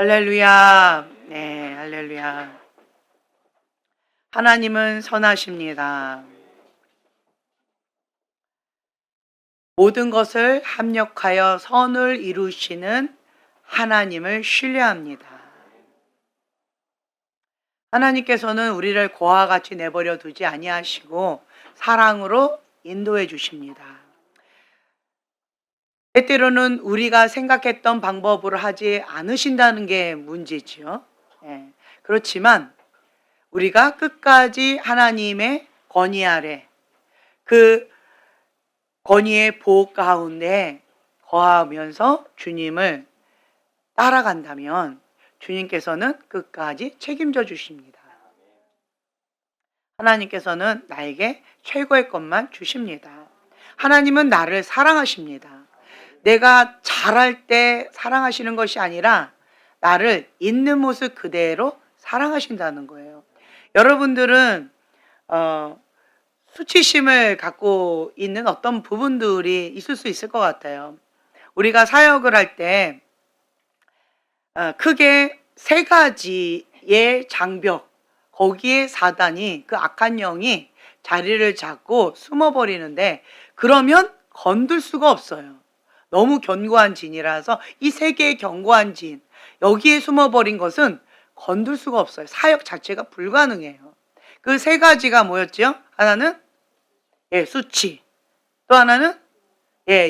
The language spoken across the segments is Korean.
할렐루야. 네, 할렐루야. 하나님은 선하십니다. 모든 것을 합력하여 선을 이루시는 하나님을 신뢰합니다. 하나님께서는 우리를 고와 같이 내버려 두지 아니하시고 사랑으로 인도해 주십니다. 때때로는 우리가 생각했던 방법으로 하지 않으신다는 게 문제지요. 그렇지만 우리가 끝까지 하나님의 권위 아래, 그 권위의 보호 가운데 거하면서 주님을 따라간다면 주님께서는 끝까지 책임져 주십니다. 하나님께서는 나에게 최고의 것만 주십니다. 하나님은 나를 사랑하십니다. 내가 잘할 때 사랑하시는 것이 아니라 나를 있는 모습 그대로 사랑하신다는 거예요. 여러분들은 수치심을 갖고 있는 어떤 부분들이 있을 수 있을 것 같아요. 우리가 사역을 할 때 크게 세 가지의 장벽, 거기에 사단이, 그 악한 영이 자리를 잡고 숨어버리는데, 그러면 건들 수가 없어요. 너무 견고한 진이라서 이 세 개의 견고한 진, 여기에 숨어버린 것은 건들 수가 없어요. 사역 자체가 불가능해요. 그 세 가지가 뭐였죠? 하나는 수치, 또 하나는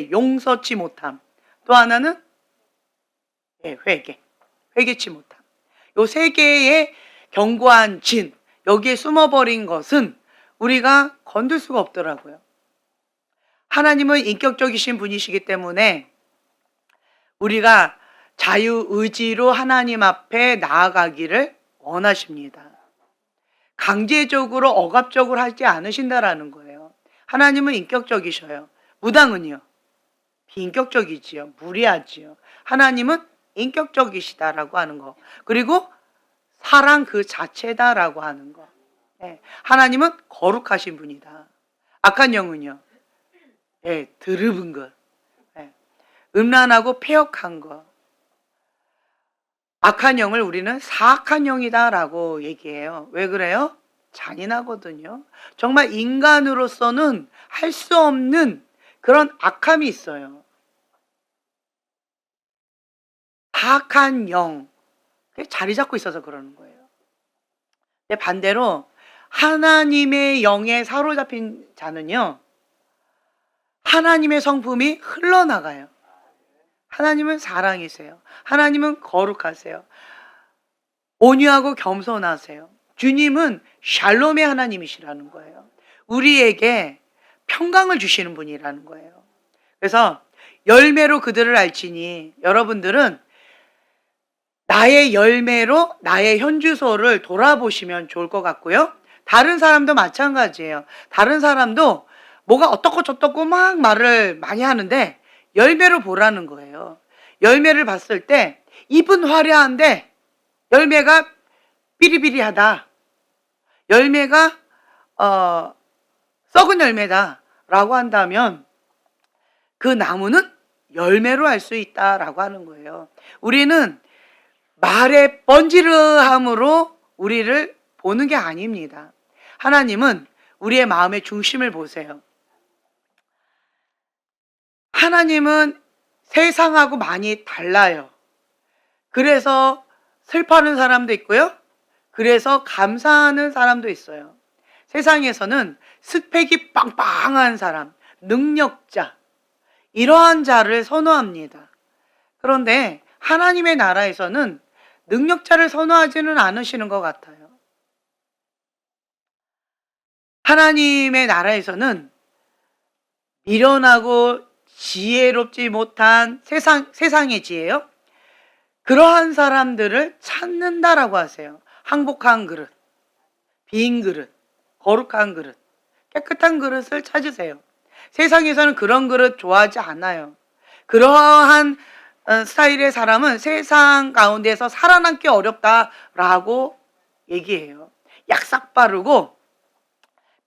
용서치 못함, 또 하나는 회개치 못함. 요 세 개의 견고한 진, 여기에 숨어버린 것은 우리가 건들 수가 없더라고요. 하나님은 인격적이신 분이시기 때문에 우리가 자유의지로 하나님 앞에 나아가기를 원하십니다. 강제적으로 억압적으로 하지 않으신다라는 거예요. 하나님은 인격적이셔요. 무당은요? 비인격적이지요. 무례하지요. 하나님은 인격적이시다라고 하는 거. 그리고 사랑 그 자체다라고 하는 거. 하나님은 거룩하신 분이다. 악한 영은요? 드럽은 것. 음란하고 폐역한 것. 악한 영을 우리는 사악한 영이다라고 얘기해요. 왜 그래요? 잔인하거든요. 정말 인간으로서는 할 수 없는 그런 악함이 있어요. 사악한 영, 자리 잡고 있어서 그러는 거예요. 근데 반대로 하나님의 영에 사로잡힌 자는요, 하나님의 성품이 흘러나가요. 하나님은 사랑이세요. 하나님은 거룩하세요. 온유하고 겸손하세요. 주님은 샬롬의 하나님이시라는 거예요. 우리에게 평강을 주시는 분이라는 거예요. 그래서 열매로 그들을 알지니, 여러분들은 나의 열매로 나의 현주소를 돌아보시면 좋을 것 같고요. 다른 사람도 마찬가지예요. 다른 사람도 뭐가 어떻고 저떻고 막 말을 많이 하는데 열매로 보라는 거예요. 열매를 봤을 때 잎은 화려한데 열매가 비리비리하다. 열매가 썩은 열매다 라고 한다면 그 나무는 열매로 알 수 있다라고 하는 거예요. 우리는 말의 번지르함으로 우리를 보는 게 아닙니다. 하나님은 우리의 마음의 중심을 보세요. 하나님은 세상하고 많이 달라요. 그래서 슬퍼하는 사람도 있고요. 그래서 감사하는 사람도 있어요. 세상에서는 스펙이 빵빵한 사람, 능력자, 이러한 자를 선호합니다. 그런데 하나님의 나라에서는 능력자를 선호하지는 않으시는 것 같아요. 하나님의 나라에서는 미련하고 지혜롭지 못한 세상의 지혜요. 그러한 사람들을 찾는다라고 하세요. 항복한 그릇, 빈 그릇, 거룩한 그릇, 깨끗한 그릇을 찾으세요. 세상에서는 그런 그릇 좋아하지 않아요. 그러한 스타일의 사람은 세상 가운데서 살아남기 어렵다라고 얘기해요. 약삭 빠르고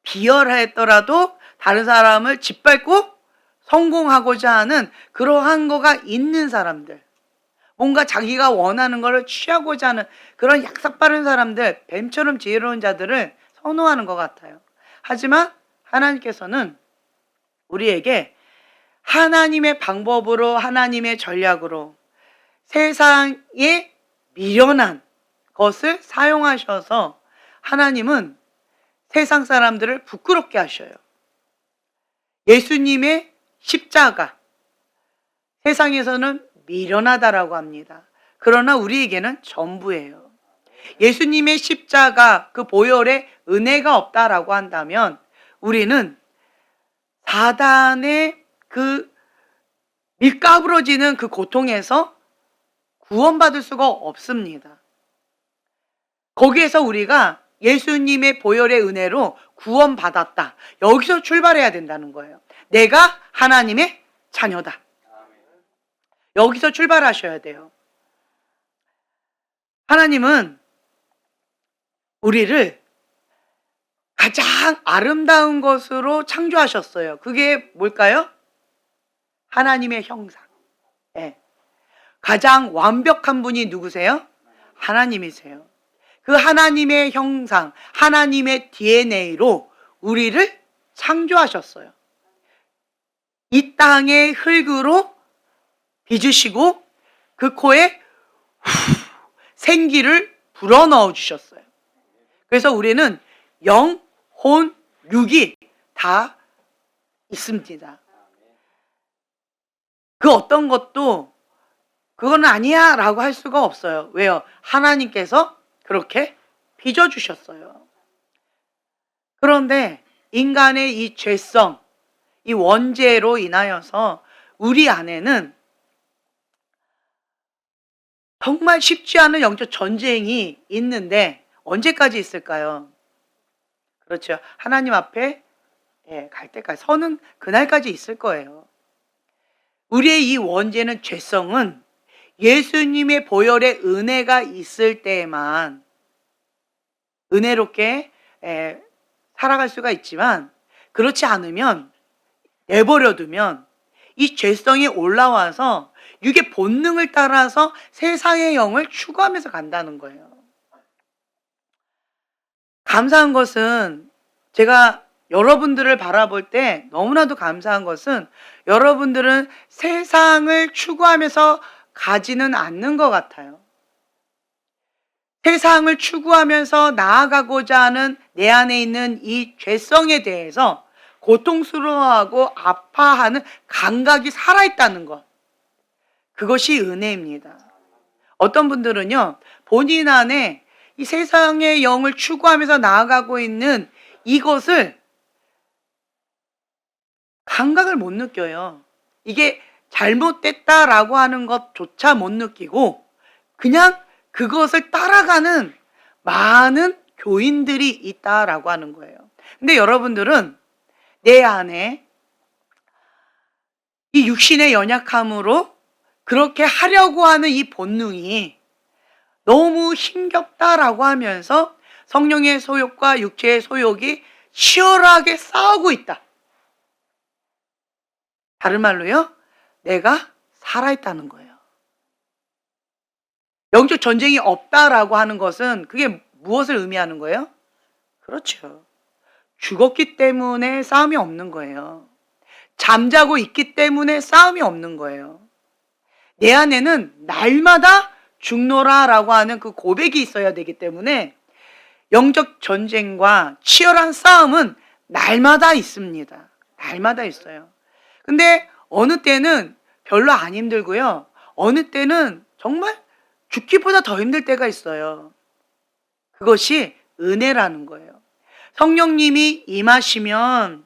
비열했더라도 다른 사람을 짓밟고 성공하고자 하는 그러한 거가 있는 사람들. 뭔가 자기가 원하는 걸 취하고자 하는 그런 약삭 빠른 사람들, 뱀처럼 지혜로운 자들을 선호하는 것 같아요. 하지만 하나님께서는 우리에게 하나님의 방법으로, 하나님의 전략으로 세상에 미련한 것을 사용하셔서 하나님은 세상 사람들을 부끄럽게 하셔요. 예수님의 십자가, 세상에서는 미련하다라고 합니다. 그러나 우리에게는 전부예요. 예수님의 십자가, 그 보혈에 은혜가 없다라고 한다면 우리는 사단의 그 밀가부러지는 그 고통에서 구원받을 수가 없습니다. 거기에서 우리가 예수님의 보혈의 은혜로 구원받았다. 여기서 출발해야 된다는 거예요. 내가 하나님의 자녀다. 여기서 출발하셔야 돼요. 하나님은 우리를 가장 아름다운 것으로 창조하셨어요. 그게 뭘까요? 하나님의 형상. 네. 가장 완벽한 분이 누구세요? 하나님이세요. 그 하나님의 형상, 하나님의 DNA로 우리를 창조하셨어요. 이 땅의 흙으로 빚으시고 그 코에 생기를 불어넣어 주셨어요. 그래서 우리는 영, 혼, 육이 다 있습니다. 그 어떤 것도 그건 아니야 라고 할 수가 없어요. 왜요? 하나님께서 그렇게 빚어주셨어요. 그런데 인간의 이 죄성, 이 원죄로 인하여서 우리 안에는 정말 쉽지 않은 영적 전쟁이 있는데 언제까지 있을까요? 그렇죠. 하나님 앞에 갈 때까지, 서는 그날까지 있을 거예요. 우리의 이 원죄는, 죄성은 예수님의 보혈의 은혜가 있을 때에만 은혜롭게 살아갈 수가 있지만, 그렇지 않으면, 내버려두면 이 죄성이 올라와서 육의 본능을 따라서 세상의 영을 추구하면서 간다는 거예요. 감사한 것은, 제가 여러분들을 바라볼 때 너무나도 감사한 것은, 여러분들은 세상을 추구하면서 가지는 않는 것 같아요. 세상을 추구하면서 나아가고자 하는 내 안에 있는 이 죄성에 대해서 고통스러워하고 아파하는 감각이 살아있다는 것. 그것이 은혜입니다. 어떤 분들은요, 본인 안에 이 세상의 영을 추구하면서 나아가고 있는 이것을 감각을 못 느껴요. 이게 잘못됐다라고 하는 것조차 못 느끼고 그냥 그것을 따라가는 많은 교인들이 있다라고 하는 거예요. 근데 여러분들은 내 안에 이 육신의 연약함으로 그렇게 하려고 하는 이 본능이 너무 힘겹다라고 하면서 성령의 소욕과 육체의 소욕이 치열하게 싸우고 있다. 다른 말로요, 내가 살아있다는 거예요. 영적 전쟁이 없다라고 하는 것은 그게 무엇을 의미하는 거예요? 그렇죠. 죽었기 때문에 싸움이 없는 거예요. 잠자고 있기 때문에 싸움이 없는 거예요. 내 안에는 날마다 죽노라라고 하는 그 고백이 있어야 되기 때문에 영적 전쟁과 치열한 싸움은 날마다 있습니다. 날마다 있어요. 근데 어느 때는 별로 안 힘들고요. 어느 때는 정말 죽기보다 더 힘들 때가 있어요. 그것이 은혜라는 거예요. 성령님이 임하시면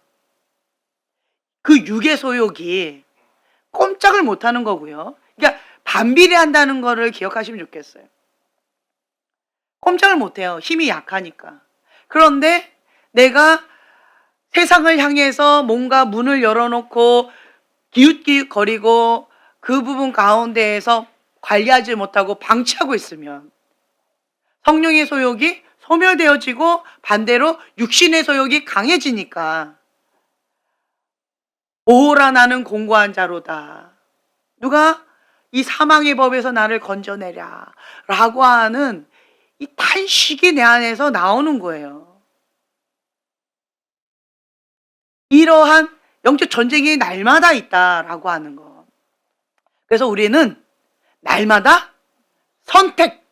그 육의 소욕이 꼼짝을 못하는 거고요. 그러니까 반비례한다는 거를 기억하시면 좋겠어요. 꼼짝을 못해요. 힘이 약하니까. 그런데 내가 세상을 향해서 뭔가 문을 열어놓고 기웃기웃거리고 그 부분 가운데에서 관리하지 못하고 방치하고 있으면 성령의 소욕이 소멸되어지고 반대로 육신의 소욕이 강해지니까 오라 나는 공고한 자로다. 누가 이 사망의 법에서 나를 건져내랴 라고 하는 이 탄식이 내 안에서 나오는 거예요. 이러한 영적 전쟁이 날마다 있다라고 하는 거. 그래서 우리는 날마다 선택,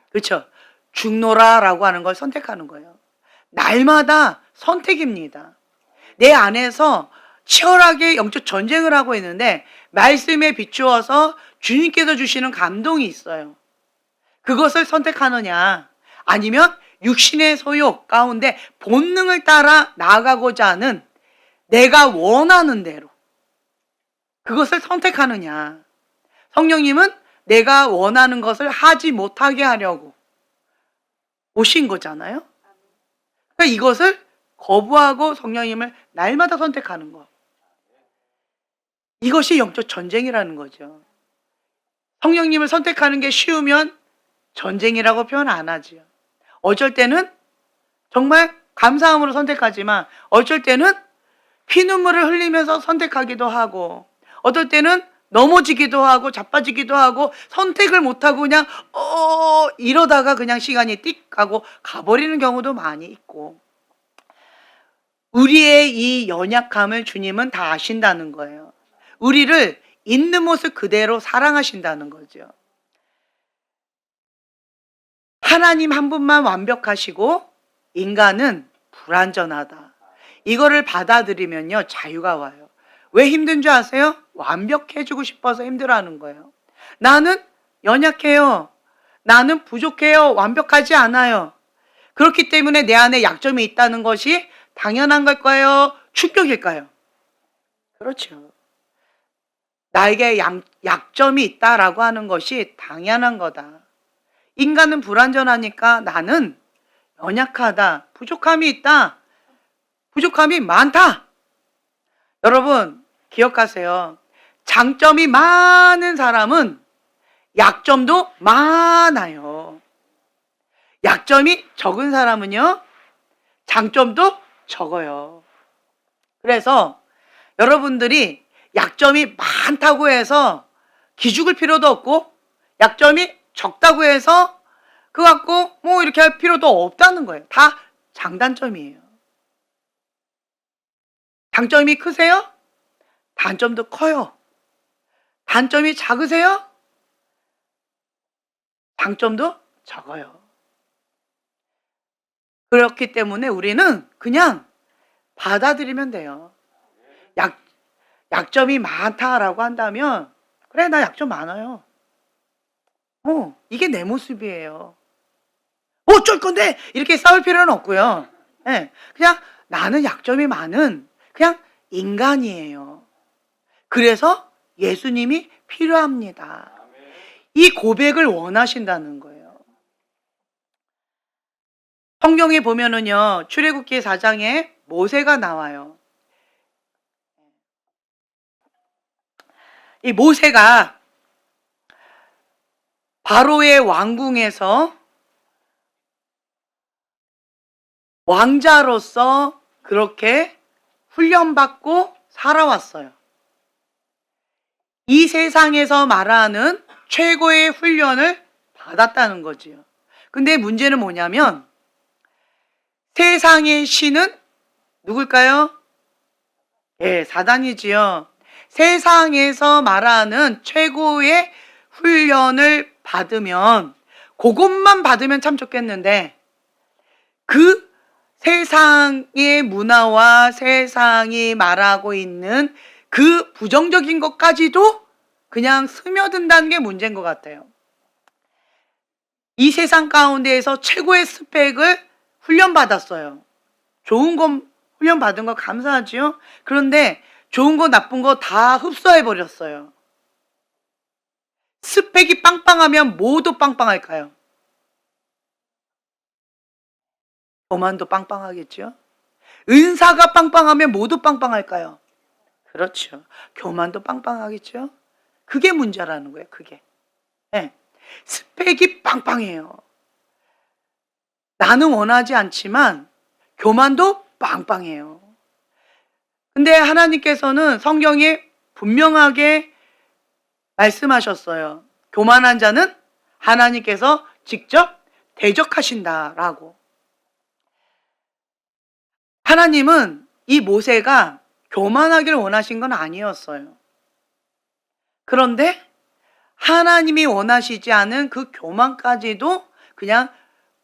그렇죠? 죽노라라고 하는 걸 선택하는 거예요. 날마다 선택입니다. 내 안에서 치열하게 영적 전쟁을 하고 있는데 말씀에 비추어서 주님께서 주시는 감동이 있어요. 그것을 선택하느냐 아니면 육신의 소욕 가운데 본능을 따라 나아가고자 하는 내가 원하는 대로 그것을 선택하느냐. 성령님은 내가 원하는 것을 하지 못하게 하려고 오신 거잖아요. 그러니까 이것을 거부하고 성령님을 날마다 선택하는 거. 이것이 영적 전쟁이라는 거죠. 성령님을 선택하는 게 쉬우면 전쟁이라고 표현 안 하지요. 어쩔 때는 정말 감사함으로 선택하지만 어쩔 때는 피눈물을 흘리면서 선택하기도 하고 어떨 때는 넘어지기도 하고 자빠지기도 하고 선택을 못하고 그냥 이러다가 그냥 시간이 띡 가고 가버리는 경우도 많이 있고 우리의 이 연약함을 주님은 다 아신다는 거예요. 우리를 있는 모습 그대로 사랑하신다는 거죠. 하나님 한 분만 완벽하시고 인간은 불완전하다. 이거를 받아들이면요 자유가 와요. 왜 힘든 줄 아세요? 완벽해지고 싶어서 힘들어하는 거예요. 나는 연약해요. 나는 부족해요. 완벽하지 않아요. 그렇기 때문에 내 안에 약점이 있다는 것이 당연한 걸까요? 충격일까요? 그렇죠. 나에게 약점이 있다라고 하는 것이 당연한 거다. 인간은 불완전하니까 나는 연약하다. 부족함이 있다. 부족함이 많다. 여러분 기억하세요. 장점이 많은 사람은 약점도 많아요. 약점이 적은 사람은요 장점도 적어요. 그래서 여러분들이 약점이 많다고 해서 기죽을 필요도 없고 약점이 적다고 해서 그거 갖고 뭐 이렇게 할 필요도 없다는 거예요. 다 장단점이에요. 장점이 크세요? 단점도 커요. 단점이 작으세요? 장점도 적어요. 그렇기 때문에 우리는 그냥 받아들이면 돼요. 약점이 많다라고 한다면 그래 나 약점 많아요. 이게 내 모습이에요. 어쩔 건데 이렇게 싸울 필요는 없고요. 네, 그냥 나는 약점이 많은 그냥 인간이에요. 그래서 예수님이 필요합니다. 이 고백을 원하신다는 거예요. 성경에 보면은요 출애굽기 4장에 모세가 나와요. 이 모세가 바로의 왕궁에서 왕자로서 그렇게 훈련받고 살아왔어요. 이 세상에서 말하는 최고의 훈련을 받았다는 거지요. 근데 문제는 뭐냐면 세상의 신은 누굴까요? 예, 사단이지요. 세상에서 말하는 최고의 훈련을 받으면 그것만 받으면 참 좋겠는데 그 세상의 문화와 세상이 말하고 있는 그 부정적인 것까지도 그냥 스며든다는 게 문제인 것 같아요. 이 세상 가운데에서 최고의 스펙을 훈련받았어요. 좋은 건 훈련받은 거 감사하지요. 그런데 좋은 거 나쁜 거 다 흡수해버렸어요. 스펙이 빵빵하면 뭐도 빵빵할까요? 교만도 빵빵하겠죠. 은사가 빵빵하면 뭐도 빵빵할까요? 그렇죠. 교만도 빵빵하겠죠. 그게 문제라는 거예요. 그게. 네. 스펙이 빵빵해요. 나는 원하지 않지만 교만도 빵빵해요. 근데 하나님께서는 성경에 분명하게 말씀하셨어요. 교만한 자는 하나님께서 직접 대적하신다라고. 하나님은 이 모세가 교만하기를 원하신 건 아니었어요. 그런데 하나님이 원하시지 않은 그 교만까지도 그냥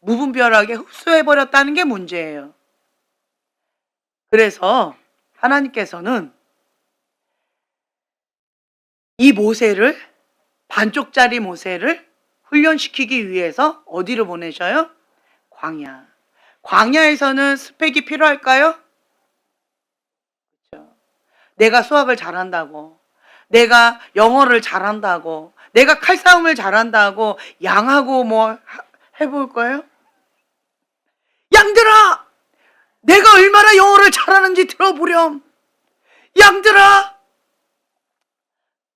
무분별하게 흡수해버렸다는 게 문제예요. 그래서 하나님께서는 이 모세를, 반쪽짜리 모세를 훈련시키기 위해서 어디로 보내셔요? 광야. 광야에서는 스펙이 필요할까요? 그렇죠. 내가 수학을 잘한다고, 내가 영어를 잘한다고, 내가 칼싸움을 잘한다고 양하고 뭐 해볼 거예요? 양들아! 내가 얼마나 영어를 잘하는지 들어보렴. 양들아!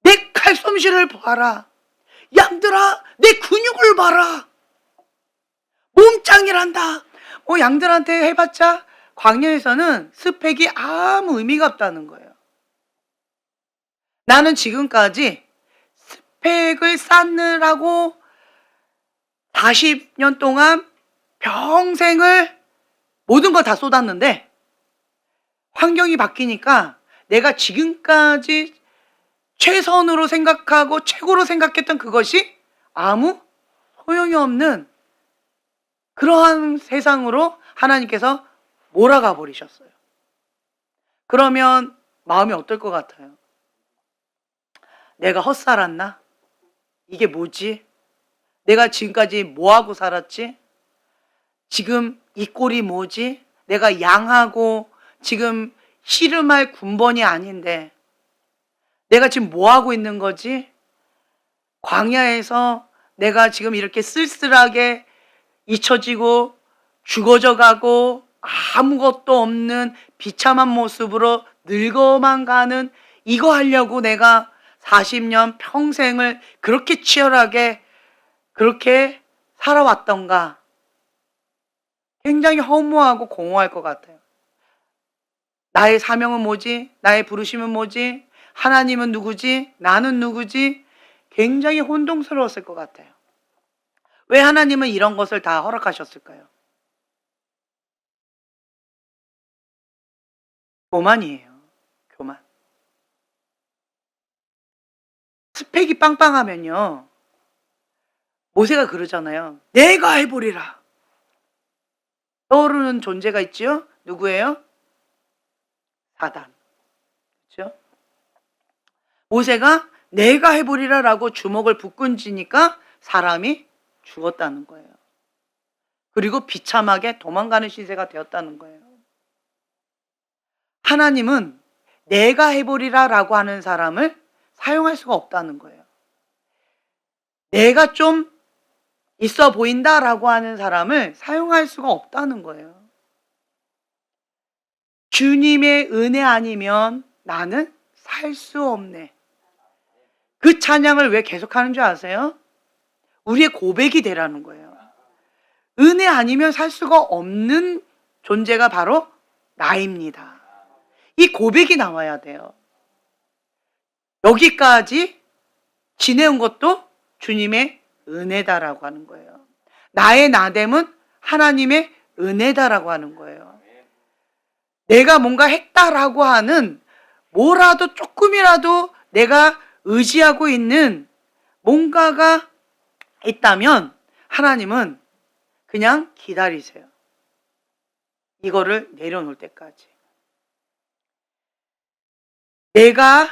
내 칼솜씨를 봐라. 양들아! 내 근육을 봐라. 몸짱이란다. 양들한테 해봤자 광야에서는 스펙이 아무 의미가 없다는 거예요. 나는 지금까지 스펙을 쌓느라고 40년 동안 평생을 모든 걸 다 쏟았는데 환경이 바뀌니까 내가 지금까지 최선으로 생각하고 최고로 생각했던 그것이 아무 소용이 없는 그러한 세상으로 하나님께서 몰아가 버리셨어요. 그러면 마음이 어떨 것 같아요? 내가 헛살았나? 이게 뭐지? 내가 지금까지 뭐하고 살았지? 지금 이 꼴이 뭐지? 내가 양하고 지금 씨름할 군번이 아닌데 내가 지금 뭐하고 있는 거지? 광야에서 내가 지금 이렇게 쓸쓸하게 잊혀지고 죽어져 가고 아무것도 없는 비참한 모습으로 늙어만 가는 이거 하려고 내가 40년 평생을 그렇게 치열하게 그렇게 살아왔던가? 굉장히 허무하고 공허할 것 같아요. 나의 사명은 뭐지? 나의 부르심은 뭐지? 하나님은 누구지? 나는 누구지? 굉장히 혼동스러웠을 것 같아요. 왜 하나님은 이런 것을 다 허락하셨을까요? 교만이에요. 교만. 스펙이 빵빵하면요. 모세가 그러잖아요. 내가 해보리라. 떠오르는 존재가 있죠? 누구예요? 사단. 그렇죠? 모세가 내가 해보리라라고 주먹을 붙군 지니까 사람이 죽었다는 거예요. 그리고 비참하게 도망가는 시세가 되었다는 거예요. 하나님은 내가 해보리라라고 하는 사람을 사용할 수가 없다는 거예요. 내가 좀 있어 보인다라고 하는 사람을 사용할 수가 없다는 거예요. 주님의 은혜 아니면 나는 살 수 없네. 그 찬양을 왜 계속하는 줄 아세요? 우리의 고백이 되라는 거예요. 은혜 아니면 살 수가 없는 존재가 바로 나입니다. 이 고백이 나와야 돼요. 여기까지 지내온 것도 주님의 은혜다라고 하는 거예요. 나의 나됨은 하나님의 은혜다라고 하는 거예요. 내가 뭔가 했다라고 하는 뭐라도 조금이라도 내가 의지하고 있는 뭔가가 있다면 하나님은 그냥 기다리세요. 이거를 내려놓을 때까지. 내가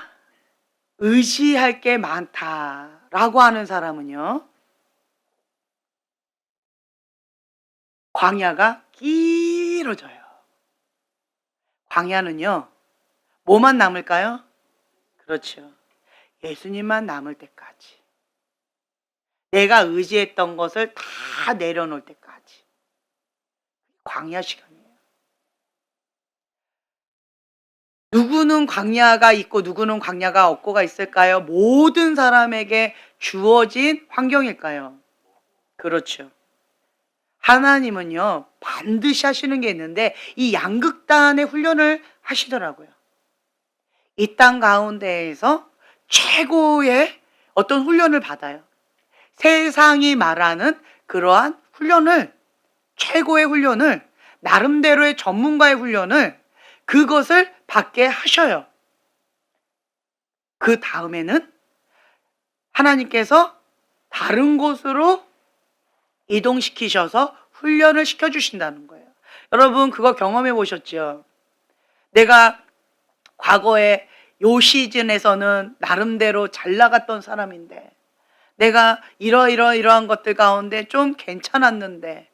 의지할 게 많다라고 하는 사람은요, 광야가 길어져요. 광야는요, 뭐만 남을까요? 그렇죠. 예수님만 남을 때까지. 내가 의지했던 것을 다 내려놓을 때까지. 광야 시간이에요. 누구는 광야가 있고 누구는 광야가 없고가 있을까요? 모든 사람에게 주어진 환경일까요? 그렇죠. 하나님은요, 반드시 하시는 게 있는데 이 양극단의 훈련을 하시더라고요. 이 땅 가운데에서 최고의 어떤 훈련을 받아요. 세상이 말하는 그러한 훈련을, 최고의 훈련을, 나름대로의 전문가의 훈련을, 그것을 받게 하셔요. 그 다음에는 하나님께서 다른 곳으로 이동시키셔서 훈련을 시켜주신다는 거예요. 여러분 그거 경험해 보셨죠? 내가 과거에 요 시즌에서는 나름대로 잘 나갔던 사람인데, 내가 이러한 것들 가운데 좀 괜찮았는데,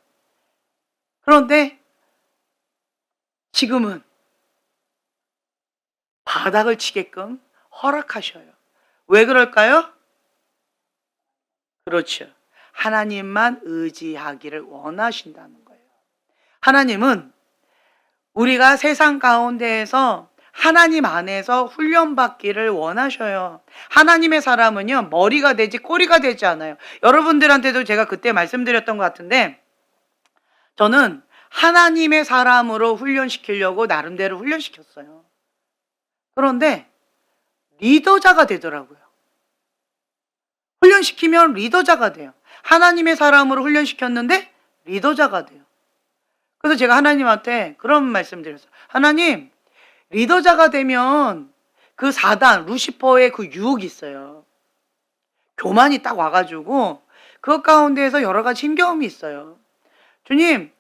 그런데 지금은 바닥을 치게끔 허락하셔요. 왜 그럴까요? 그렇죠. 하나님만 의지하기를 원하신다는 거예요. 하나님은 우리가 세상 가운데에서 하나님 안에서 훈련받기를 원하셔요. 하나님의 사람은요, 머리가 되지 꼬리가 되지 않아요. 여러분들한테도 제가 그때 말씀드렸던 것 같은데, 저는 하나님의 사람으로 훈련시키려고 나름대로 훈련시켰어요. 그런데 리더자가 되더라고요. 훈련시키면 리더자가 돼요. 하나님의 사람으로 훈련시켰는데 리더자가 돼요. 그래서 제가 하나님한테 그런 말씀 드렸어요. 하나님, 리더자가 되면 그 사단, 루시퍼의 그 유혹이 있어요. 교만이 딱 와가지고 그 가운데에서 여러 가지 힘겨움이 있어요. 주님,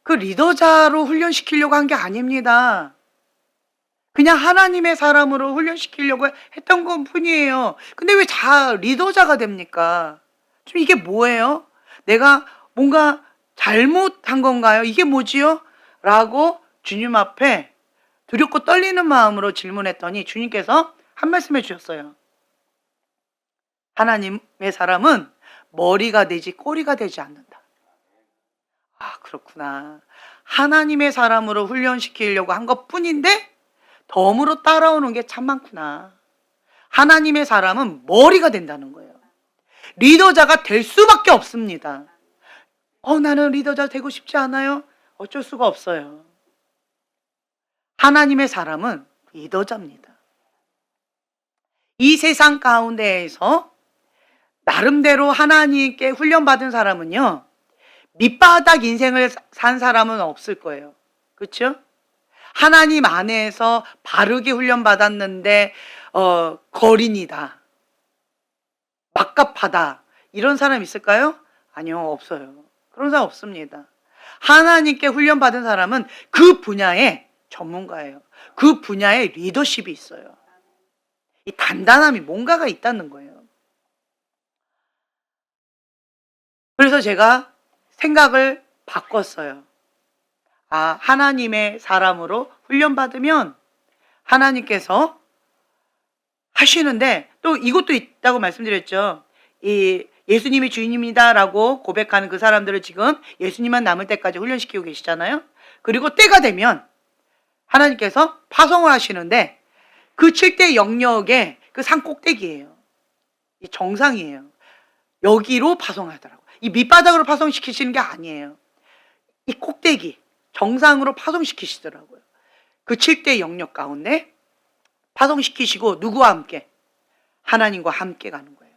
그 리더자로 훈련시키려고 한 게 아닙니다. 그냥 하나님의 사람으로 훈련시키려고 했던 것 뿐이에요. 근데 왜 리더자가 됩니까? 좀 이게 뭐예요? 내가 뭔가 잘못한 건가요? 이게 뭐지요? 라고 주님 앞에 두렵고 떨리는 마음으로 질문했더니 주님께서 한 말씀 해주셨어요. 하나님의 사람은 머리가 되지 꼬리가 되지 않는다. 아, 그렇구나. 하나님의 사람으로 훈련시키려고 한 것뿐인데 덤으로 따라오는 게 참 많구나. 하나님의 사람은 머리가 된다는 거예요. 리더자가 될 수밖에 없습니다. 나는 리더자 되고 싶지 않아요. 어쩔 수가 없어요. 하나님의 사람은 리더자입니다. 이 세상 가운데에서 나름대로 하나님께 훈련받은 사람은요, 밑바닥 인생을 산 사람은 없을 거예요. 그렇죠? 하나님 안에서 바르게 훈련받았는데 거린이다, 막갑하다, 이런 사람 있을까요? 아니요, 없어요. 그런 사람 없습니다. 하나님께 훈련받은 사람은 그 분야의 전문가예요. 그 분야의 리더십이 있어요. 이 단단함이 뭔가가 있다는 거예요. 그래서 제가 생각을 바꿨어요. 하나님의 사람으로 훈련받으면 하나님께서 하시는데, 또 이것도 있다고 말씀드렸죠. 이 예수님이 주인입니다라고 고백하는 그 사람들을 지금 예수님만 남을 때까지 훈련시키고 계시잖아요. 그리고 때가 되면 하나님께서 파송을 하시는데, 그 7대 영역의 그 산 꼭대기예요. 이 정상이에요. 여기로 파송하더라고요. 이 밑바닥으로 파송시키시는 게 아니에요. 이 꼭대기 정상으로 파송시키시더라고요. 그 7대 영역 가운데 파송시키시고, 누구와 함께? 하나님과 함께 가는 거예요.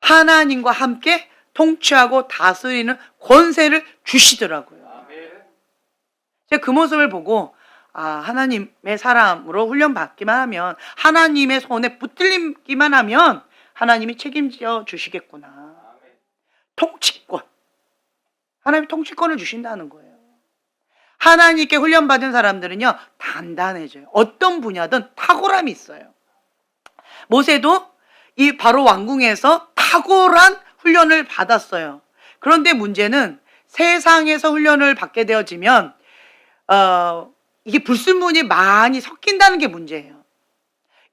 하나님과 함께 통치하고 다스리는 권세를 주시더라고요. 제가 그 모습을 보고 하나님의 사람으로 훈련받기만 하면, 하나님의 손에 붙들리기만 하면 하나님이 책임져 주시겠구나. 통치권, 하나님이 통치권을 주신다는 거예요. 하나님께 훈련받은 사람들은요, 단단해져요. 어떤 분야든 탁월함이 있어요. 모세도 이 바로 왕궁에서 탁월한 훈련을 받았어요. 그런데 문제는 세상에서 훈련을 받게 되어지면 이게 불순물이 많이 섞인다는 게 문제예요.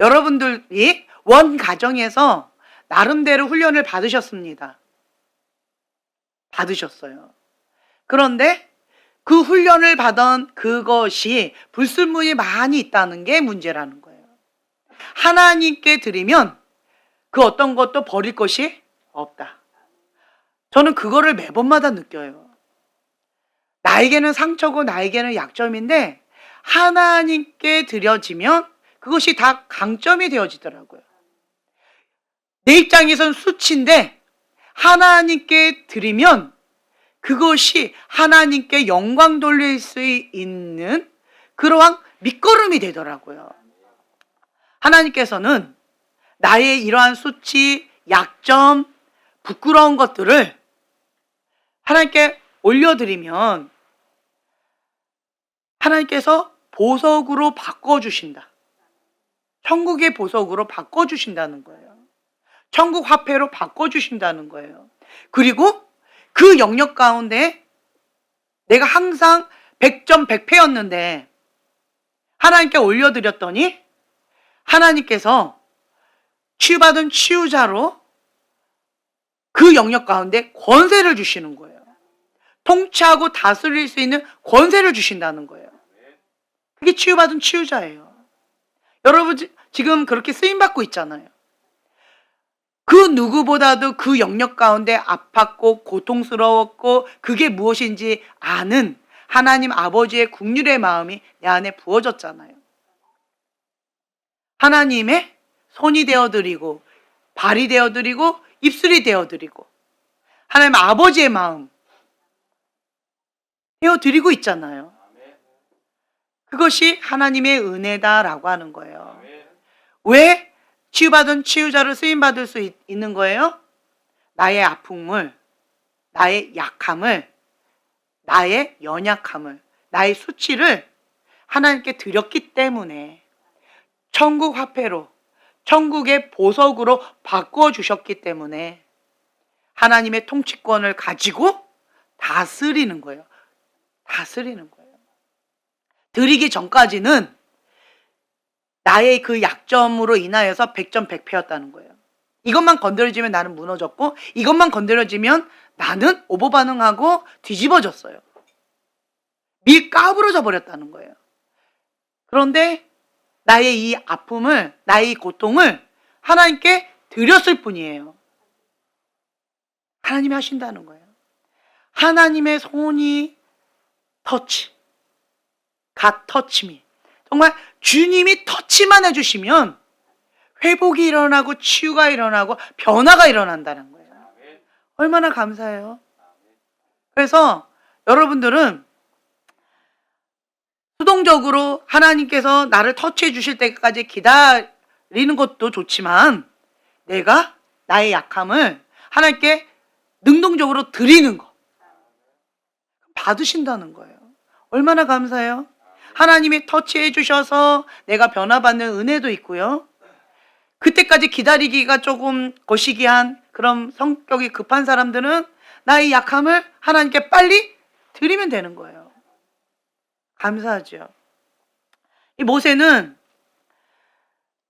여러분들이 원 가정에서 나름대로 훈련을 받으셨습니다. 받으셨어요. 그런데 그 훈련을 받은 그것이 불순물이 많이 있다는 게 문제라는 거예요. 하나님께 드리면 그 어떤 것도 버릴 것이 없다. 저는 그거를 매번마다 느껴요. 나에게는 상처고 나에게는 약점인데 하나님께 드려지면 그것이 다 강점이 되어지더라고요. 내 입장에선 수치인데 하나님께 드리면 그것이 하나님께 영광 돌릴 수 있는 그러한 밑거름이 되더라고요. 하나님께서는 나의 이러한 수치, 약점, 부끄러운 것들을 하나님께 올려드리면 하나님께서 보석으로 바꿔주신다. 천국의 보석으로 바꿔주신다는 거예요. 천국 화폐로 바꿔주신다는 거예요. 그리고 그 영역 가운데 내가 항상 100점 100패였는데 하나님께 올려드렸더니 하나님께서 치유받은 치유자로 그 영역 가운데 권세를 주시는 거예요. 통치하고 다스릴 수 있는 권세를 주신다는 거예요. 그게 치유받은 치유자예요. 여러분 지금 그렇게 쓰임받고 있잖아요. 그 누구보다도 그 영역 가운데 아팠고 고통스러웠고 그게 무엇인지 아는 하나님 아버지의 긍휼의 마음이 내 안에 부어졌잖아요. 하나님의 손이 되어드리고 발이 되어드리고 입술이 되어드리고 하나님 아버지의 마음 되어드리고 있잖아요. 그것이 하나님의 은혜다라고 하는 거예요. 왜 치유받은 치유자를 쓰임받을 수 있는 거예요? 나의 아픔을, 나의 약함을, 나의 연약함을, 나의 수치를 하나님께 드렸기 때문에 천국 화폐로, 천국의 보석으로 바꿔주셨기 때문에 하나님의 통치권을 가지고 다스리는 거예요. 다스리는 거예요. 드리기 전까지는 나의 그 약점으로 인하여서 100점 100패였다는 거예요. 이것만 건드려지면 나는 무너졌고 이것만 건드려지면 나는 오버반응하고 뒤집어졌어요. 밀 까부러져 버렸다는 거예요. 그런데 나의 이 아픔을, 나의 이 고통을 하나님께 드렸을 뿐이에요. 하나님이 하신다는 거예요. 하나님의 손이 터치, 갓 터치미. 정말 주님이 터치만 해주시면 회복이 일어나고 치유가 일어나고 변화가 일어난다는 거예요. 얼마나 감사해요. 그래서 여러분들은 수동적으로 하나님께서 나를 터치해 주실 때까지 기다리는 것도 좋지만 내가 나의 약함을 하나님께 능동적으로 드리는 거 받으신다는 거예요. 얼마나 감사해요. 하나님이 터치해 주셔서 내가 변화받는 은혜도 있고요. 그때까지 기다리기가 조금 거시기한 그런 성격이 급한 사람들은 나의 약함을 하나님께 빨리 드리면 되는 거예요. 감사하죠. 이 모세는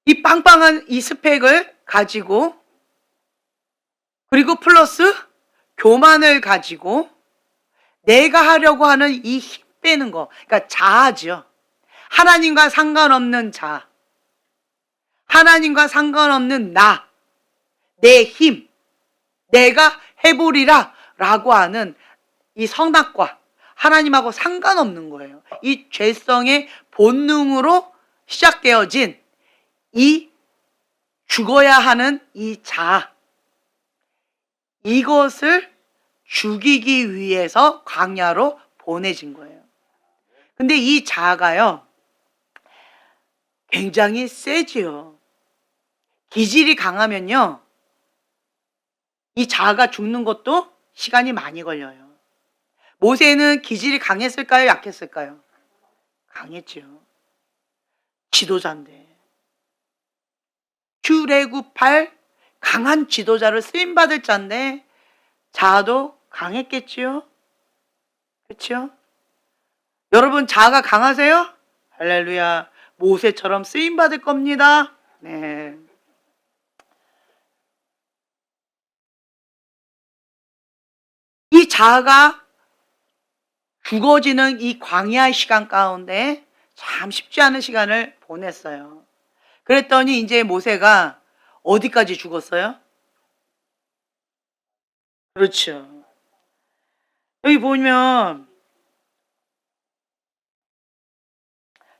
이 빵빵한 이 스펙을 가지고 그리고 플러스 교만을 가지고 내가 하려고 하는 이 힘 빼는 거, 그러니까 자아죠. 하나님과 상관없는 자아, 하나님과 상관없는 나, 내 힘, 내가 해보리라 라고 하는 이 선악과 하나님하고 상관없는 거예요. 이 죄성의 본능으로 시작되어진 이 죽어야 하는 이 자아, 이것을 죽이기 위해서 광야로 보내진 거예요. 근데 이 자아가요, 굉장히 세지요. 기질이 강하면요, 이 자아가 죽는 것도 시간이 많이 걸려요. 모세는 기질이 강했을까요? 약했을까요? 강했지요. 지도자인데. 출애굽할 강한 지도자를 쓰임받을 자인데 자아도 강했겠지요. 그렇죠? 여러분 자아가 강하세요? 할렐루야. 모세처럼 쓰임받을 겁니다. 네. 이 자아가 죽어지는 이 광야의 시간 가운데 참 쉽지 않은 시간을 보냈어요. 그랬더니 이제 모세가 어디까지 죽었어요? 그렇죠. 여기 보면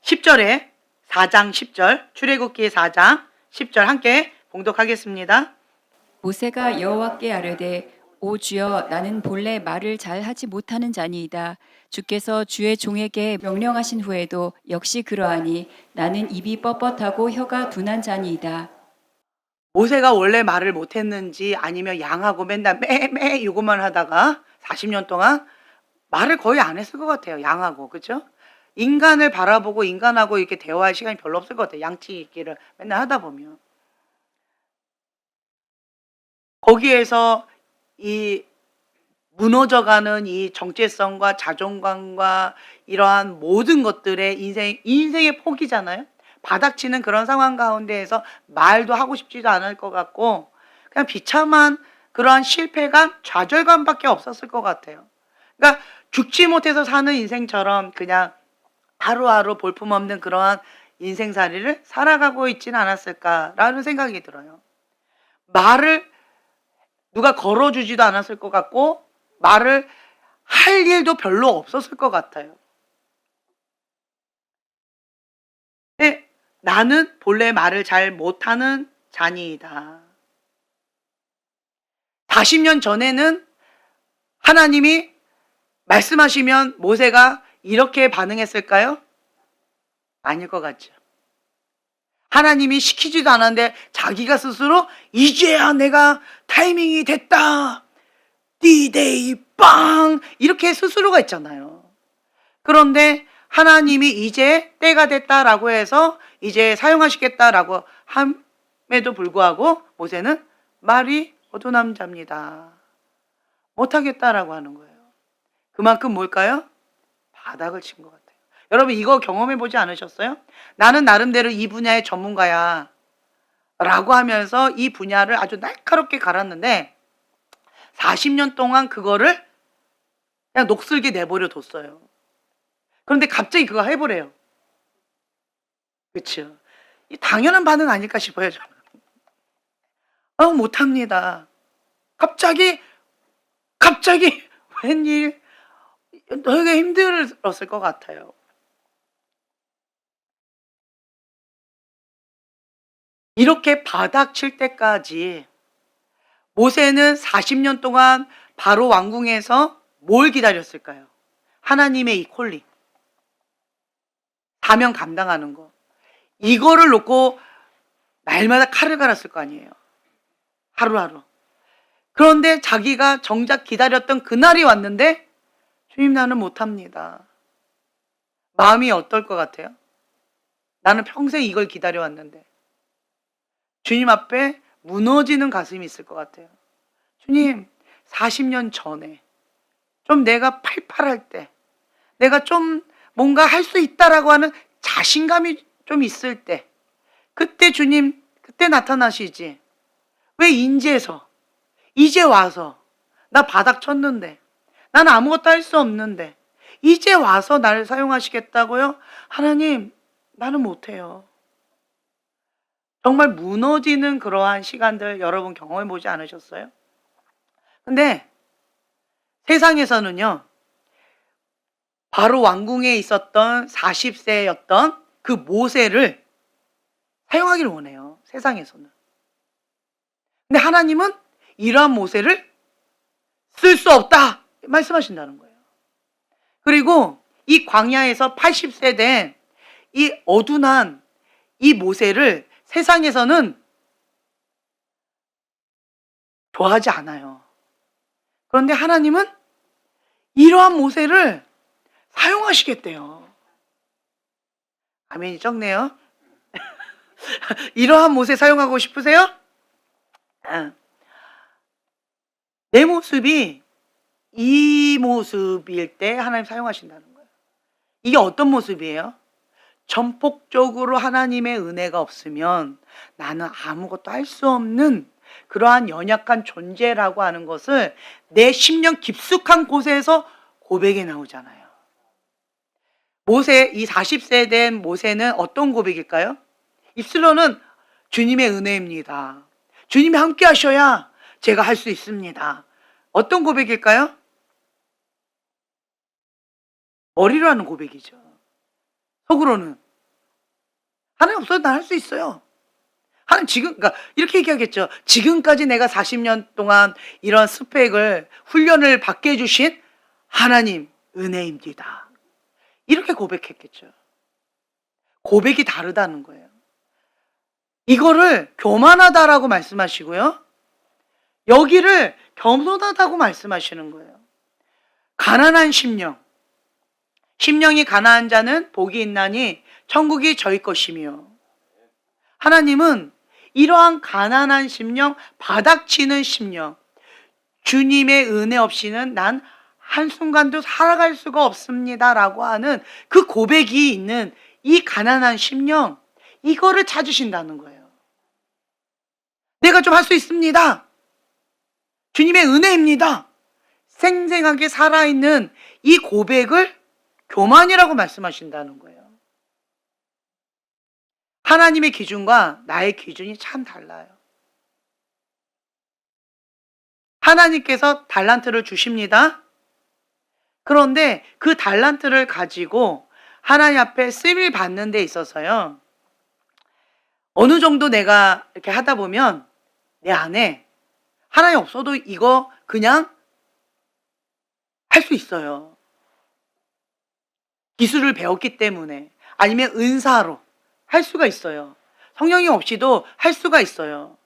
10절에 4장 10절 출애굽기 4장 10절 함께 봉독하겠습니다. 모세가 여호와께 아뢰되 오 주여 나는 본래 말을 잘 하지 못하는 자니이다. 주께서 주의 종에게 명령하신 후에도 역시 그러하니 나는 입이 뻣뻣하고 혀가 둔한 자니이다. 모세가 원래 말을 못했는지 아니면 양하고 맨날 매매 이것만 하다가 40년 동안 말을 거의 안 했을 것 같아요. 양하고 그죠? 인간을 바라보고 인간하고 이렇게 대화할 시간이 별로 없을 것 같아요. 양치기를 맨날 하다 보면 거기에서 이 무너져가는 이 정체성과 자존감과 이러한 모든 것들의 인생의 포기잖아요. 바닥치는 그런 상황 가운데에서 말도 하고 싶지도 않을 것 같고 그냥 비참한 그러한 실패감, 좌절감밖에 없었을 것 같아요. 그러니까 죽지 못해서 사는 인생처럼 그냥 하루하루 볼품없는 그러한 인생살이를 살아가고 있지는 않았을까라는 생각이 들어요. 말을 누가 걸어주지도 않았을 것 같고 말을 할 일도 별로 없었을 것 같아요. 근데 나는 본래 말을 잘 못하는 자니이다. 40년 전에는 하나님이 말씀하시면 모세가 이렇게 반응했을까요? 아닐 것 같죠. 하나님이 시키지도 않았는데 자기가 스스로 이제야 내가 타이밍이 됐다. D-Day 빵 이렇게 스스로가 있잖아요. 그런데 하나님이 이제 때가 됐다라고 해서 이제 사용하시겠다라고 함에도 불구하고 모세는 말이 어두남자입니다. 못하겠다라고 하는 거예요. 그만큼 뭘까요? 바닥을 친 것 같아요. 여러분 이거 경험해 보지 않으셨어요? 나는 나름대로 이 분야의 전문가야 라고 하면서 이 분야를 아주 날카롭게 갈았는데 40년 동안 그거를 그냥 녹슬게 내버려 뒀어요. 그런데 갑자기 그거 해보래요. 그렇죠. 이 당연한 반응 아닐까 싶어요. 저는. 못합니다. 갑자기 웬일 되게 힘들었을 것 같아요. 이렇게 바닥 칠 때까지 모세는 40년 동안 바로 왕궁에서 뭘 기다렸을까요? 하나님의 이 콜링. 사명 감당하는 거. 이거를 놓고 날마다 칼을 갈았을 거 아니에요. 하루하루. 그런데 자기가 정작 기다렸던 그날이 왔는데 주님 나는 못합니다. 마음이 어떨 것 같아요? 나는 평생 이걸 기다려왔는데 주님 앞에 무너지는 가슴이 있을 것 같아요. 주님 40년 전에 좀 내가 팔팔할 때 내가 좀 뭔가 할 수 있다라고 하는 자신감이 좀 있을 때 그때 주님 그때 나타나시지 왜 인제서 이제 와서 나 바닥 쳤는데 나는 아무것도 할 수 없는데 이제 와서 나를 사용하시겠다고요? 하나님 나는 못해요. 정말 무너지는 그러한 시간들 여러분 경험해 보지 않으셨어요? 근데 세상에서는요 바로 왕궁에 있었던 40세였던 그 모세를 사용하기를 원해요. 세상에서는. 근데 하나님은 이러한 모세를 쓸 수 없다 말씀하신다는 거예요. 그리고 이 광야에서 80세 된 이 어둔한 이 모세를 세상에서는 좋아하지 않아요. 그런데 하나님은 이러한 모세를 사용하시겠대요. 아멘이 적네요. 이러한 모세 사용하고 싶으세요? 내 모습이 이 모습일 때 하나님 사용하신다는 거예요. 이게 어떤 모습이에요? 전폭적으로 하나님의 은혜가 없으면 나는 아무것도 할 수 없는 그러한 연약한 존재라고 하는 것을 내 심령 깊숙한 곳에서 고백이 나오잖아요. 모세, 이 40세 된 모세는 어떤 고백일까요? 입술로는 주님의 은혜입니다. 주님이 함께 하셔야 제가 할 수 있습니다. 어떤 고백일까요? 머리로 하는 고백이죠. 속으로는 하나님 없어도 난 할 수 있어요. 하나님 그러니까 이렇게 얘기하겠죠. 지금까지 내가 40년 동안 이런 스펙을 훈련을 받게 해주신 하나님 은혜입니다. 이렇게 고백했겠죠. 고백이 다르다는 거예요. 이거를 교만하다라고 말씀하시고요. 여기를 겸손하다고 말씀하시는 거예요. 가난한 심령. 심령이 가난한 자는 복이 있나니 천국이 저희 것이며. 하나님은 이러한 가난한 심령, 바닥치는 심령, 주님의 은혜 없이는 난 한순간도 살아갈 수가 없습니다 라고 하는 그 고백이 있는 이 가난한 심령, 이거를 찾으신다는 거예요. 내가 좀 할 수 있습니다. 주님의 은혜입니다. 생생하게 살아있는 이 고백을 교만이라고 말씀하신다는 거예요. 하나님의 기준과 나의 기준이 참 달라요. 하나님께서 달란트를 주십니다. 그런데 그 달란트를 가지고 하나님 앞에 쓰임을 받는 데 있어서요. 어느 정도 내가 이렇게 하다 보면 내 안에 하나님 없어도 이거 그냥 할 수 있어요. 기술을 배웠기 때문에 아니면 은사로 할 수가 있어요. 성령이 없이도 할 수가 있어요.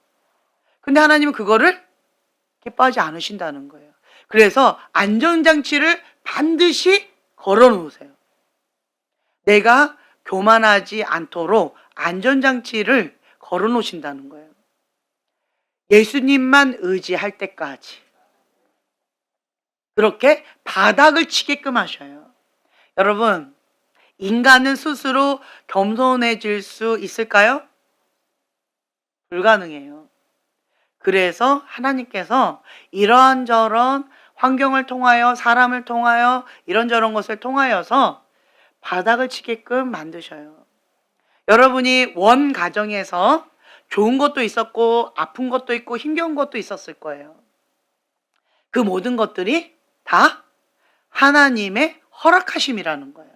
근데 하나님은 그거를 기뻐하지 않으신다는 거예요. 그래서 안전장치를 반드시 걸어 놓으세요. 내가 교만하지 않도록 안전장치를 걸어 놓으신다는 거예요. 예수님만 의지할 때까지 그렇게 바닥을 치게끔 하셔요. 여러분, 인간은 스스로 겸손해질 수 있을까요? 불가능해요. 그래서 하나님께서 이런저런 환경을 통하여, 사람을 통하여, 이런저런 것을 통하여서 바닥을 치게끔 만드셔요. 여러분이 원 가정에서 좋은 것도 있었고 아픈 것도 있고 힘겨운 것도 있었을 거예요. 그 모든 것들이 다 하나님의 허락하심이라는 거예요.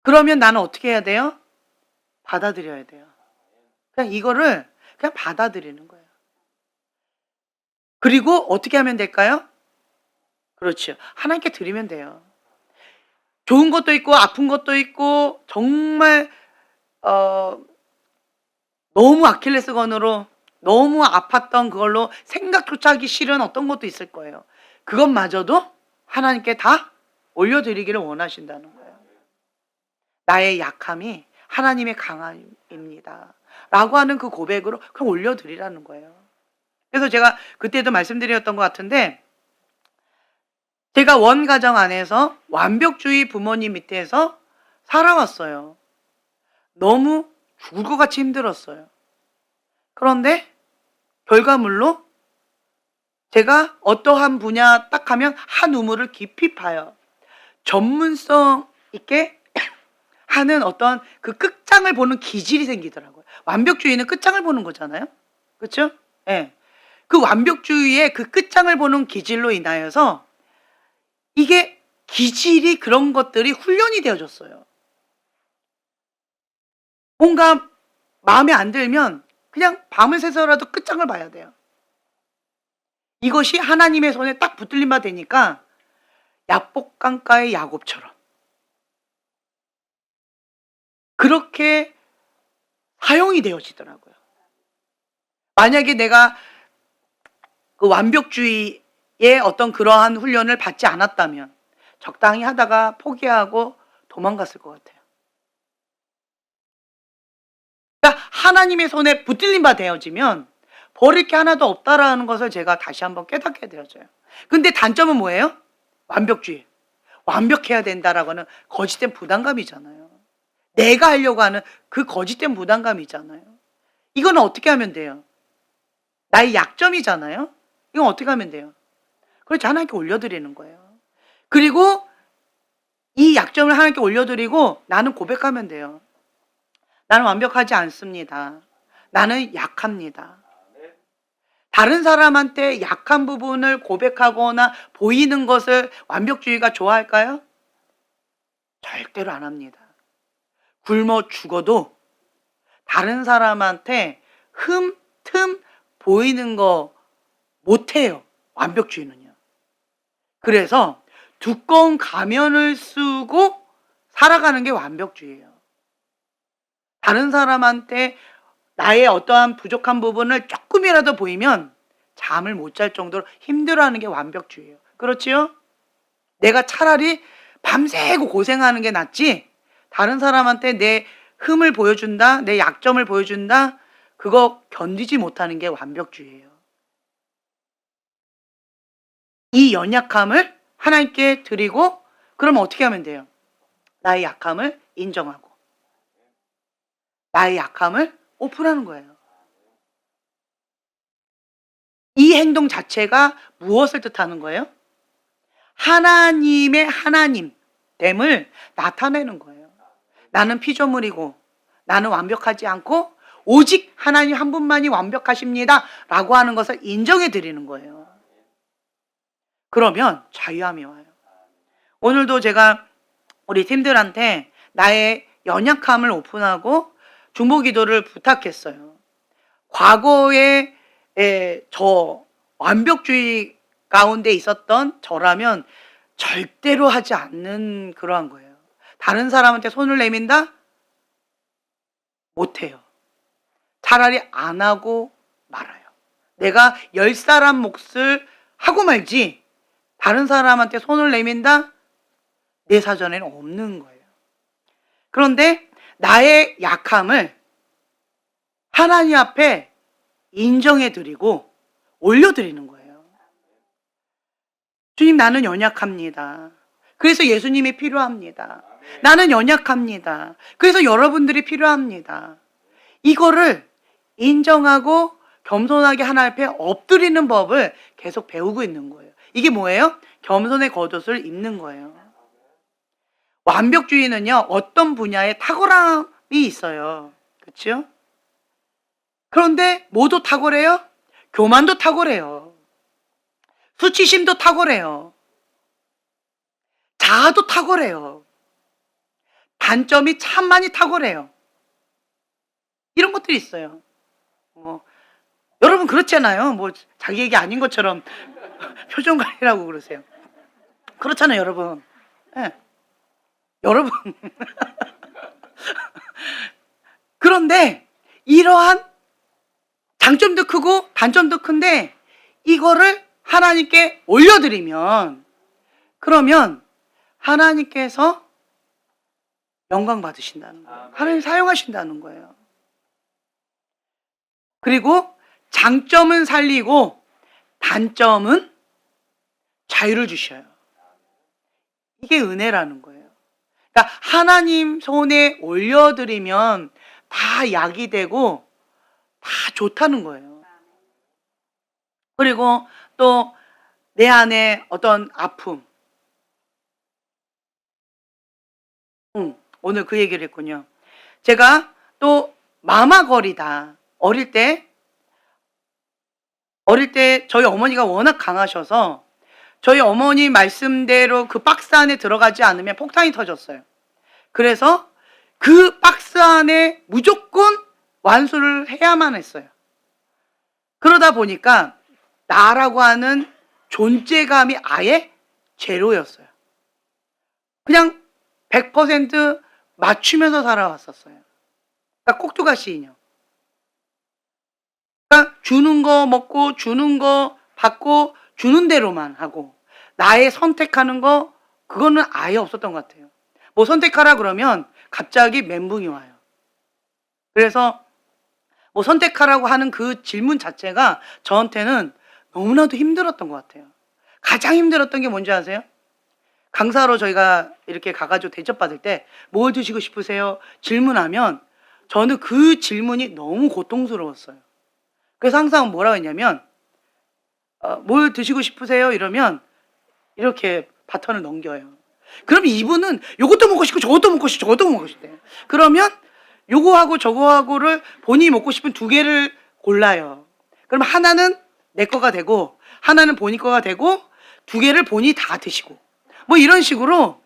그러면 나는 어떻게 해야 돼요? 받아들여야 돼요. 그냥 이거를 그냥 받아들이는 거예요. 그리고 어떻게 하면 될까요? 그렇죠. 하나님께 드리면 돼요. 좋은 것도 있고 아픈 것도 있고 정말 너무 아킬레스건으로 너무 아팠던 그걸로 생각조차 하기 싫은 어떤 것도 있을 거예요. 그것마저도 하나님께 다 올려드리기를 원하신다는 거예요. 나의 약함이 하나님의 강함입니다 라고 하는 그 고백으로 그냥 올려드리라는 거예요. 그래서 제가 그때도 말씀드렸던 것 같은데, 제가 원 가정 안에서 완벽주의 부모님 밑에서 살아왔어요. 너무 죽을 것 같이 힘들었어요. 그런데 결과물로 제가 어떠한 분야 딱 하면 한 우물을 깊이 파요. 전문성 있게 하는 어떤 그 끝장을 보는 기질이 생기더라고요. 완벽주의는 끝장을 보는 거잖아요. 그렇죠? 예. 그 완벽주의의 그 끝장을 보는 기질로 인하여서 이게 기질이 그런 것들이 훈련이 되어졌어요. 뭔가 마음에 안 들면 그냥 밤을 새서라도 끝장을 봐야 돼요. 이것이 하나님의 손에 딱 붙들림 바 되니까 약복강가의 야곱처럼 그렇게 사용이 되어지더라고요. 만약에 내가 그 완벽주의의 어떤 그러한 훈련을 받지 않았다면 적당히 하다가 포기하고 도망갔을 것 같아요. 그러니까 하나님의 손에 붙들림 바 되어지면 버릴 게 하나도 없다라는 것을 제가 다시 한번 깨닫게 되어져요. 근데 단점은 뭐예요? 완벽주의. 완벽해야 된다라고 하는 거짓된 부담감이잖아요. 내가 하려고 하는 그 거짓된 부담감이잖아요. 이건 어떻게 하면 돼요? 나의 약점이잖아요. 이건 어떻게 하면 돼요? 그래서 하나님께 올려드리는 거예요. 그리고 이 약점을 하나님께 올려드리고 나는 고백하면 돼요. 나는 완벽하지 않습니다. 나는 약합니다. 다른 사람한테 약한 부분을 고백하거나 보이는 것을 완벽주의가 좋아할까요? 절대로 안 합니다. 굶어 죽어도 다른 사람한테 틈 보이는 거 못해요. 완벽주의는요. 그래서 두꺼운 가면을 쓰고 살아가는 게 완벽주의예요. 다른 사람한테 나의 어떠한 부족한 부분을 조금이라도 보이면 잠을 못 잘 정도로 힘들어하는 게 완벽주의예요. 그렇지요? 내가 차라리 밤새고 고생하는 게 낫지, 다른 사람한테 내 흠을 보여준다, 내 약점을 보여준다, 그거 견디지 못하는 게 완벽주의예요. 이 연약함을 하나님께 드리고, 그럼 어떻게 하면 돼요? 나의 약함을 인정하고 나의 약함을 오픈하는 거예요. 이 행동 자체가 무엇을 뜻하는 거예요? 하나님의 하나님됨을 나타내는 거예요. 나는 피조물이고 나는 완벽하지 않고 오직 하나님 한 분만이 완벽하십니다 라고 하는 것을 인정해 드리는 거예요. 그러면 자유함이 와요. 오늘도 제가 우리 팀들한테 나의 연약함을 오픈하고 중보기도를 부탁했어요. 과거에 저 완벽주의 가운데 있었던 저라면 절대로 하지 않는 그러한 거예요. 다른 사람한테 손을 내민다? 못해요. 차라리 안 하고 말아요. 내가 10사람 몫을 하고 말지 다른 사람한테 손을 내민다? 내 사전에는 없는 거예요. 그런데 나의 약함을 하나님 앞에 인정해 드리고 올려드리는 거예요. 주님, 나는 연약합니다. 그래서 예수님이 필요합니다. 나는 연약합니다. 그래서 여러분들이 필요합니다. 이거를 인정하고 겸손하게 하나님 앞에 엎드리는 법을 계속 배우고 있는 거예요. 이게 뭐예요? 겸손의 겉옷을 입는 거예요. 완벽주의는요, 어떤 분야에 탁월함이 있어요. 그렇죠? 그런데 뭐도 탁월해요? 교만도 탁월해요. 수치심도 탁월해요. 자아도 탁월해요. 단점이 참 많이 탁월해요. 이런 것들이 있어요. 여러분 그렇잖아요. 자기 얘기 아닌 것처럼 표정 관리라고 그러세요. 그렇잖아요, 여러분. 네. 여러분. 그런데 이러한 장점도 크고 단점도 큰데 이거를 하나님께 올려드리면, 그러면 하나님께서 영광 받으신다는 거예요. 하나님 사용하신다는 거예요. 그리고 장점은 살리고 단점은 자유를 주셔요. 이게 은혜라는 거예요. 그러니까 하나님 손에 올려드리면 다 약이 되고 다 좋다는 거예요. 그리고 또 내 안에 어떤 아픔, 오늘 그 얘기를 했군요. 제가 또 마마거리다. 어릴 때 저희 어머니가 워낙 강하셔서 저희 어머니 말씀대로 그 박스 안에 들어가지 않으면 폭탄이 터졌어요. 그래서 그 박스 안에 무조건 완수를 해야만 했어요. 그러다 보니까 나라고 하는 존재감이 아예 제로였어요. 그냥 100% 맞추면서 살아왔었어요. 그러니까 꼭두가시 인형. 그러니까 주는 거 먹고 주는 거 받고 주는 대로만 하고, 나의 선택하는 거 그거는 아예 없었던 것 같아요. 뭐 선택하라 그러면 갑자기 멘붕이 와요. 그래서 뭐 선택하라고 하는 그 질문 자체가 저한테는 너무나도 힘들었던 것 같아요. 가장 힘들었던 게 뭔지 아세요? 강사로 저희가 이렇게 가가지고 대접받을 때 뭘 드시고 싶으세요? 질문하면 저는 그 질문이 너무 고통스러웠어요. 그래서 항상 뭐라고 했냐면 뭘 드시고 싶으세요? 이러면 이렇게 바톤을 넘겨요. 그럼 이분은 요것도 먹고 싶고 저것도 먹고 싶고 저것도 먹고 싶대요. 그러면 요거하고 저거하고를 본인이 먹고 싶은 두 개를 골라요. 그럼 하나는 내 거가 되고 하나는 본인 거가 되고 두 개를 본인이 다 드시고, 뭐 이런 식으로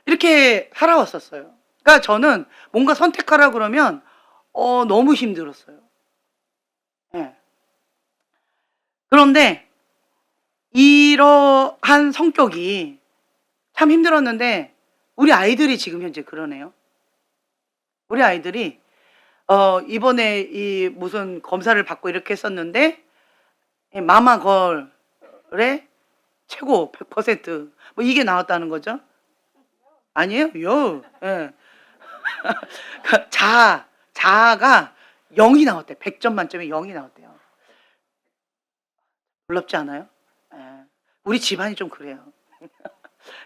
이렇게 살아왔었어요. 그러니까 저는 뭔가 선택하라 그러면 너무 힘들었어요. 예. 그런데 이러한 성격이 참 힘들었는데 우리 아이들이 지금 현재 그러네요. 우리 아이들이 이번에 이 무슨 검사를 받고 이렇게 했었는데 마마걸의 최고 100% 이게 나왔다는 거죠. 아니에요? 요. 예. 자아가 0이 나왔대. 100점 만점에 0이 나왔대요. 놀랍지 않아요? 예. 우리 집안이 좀 그래요.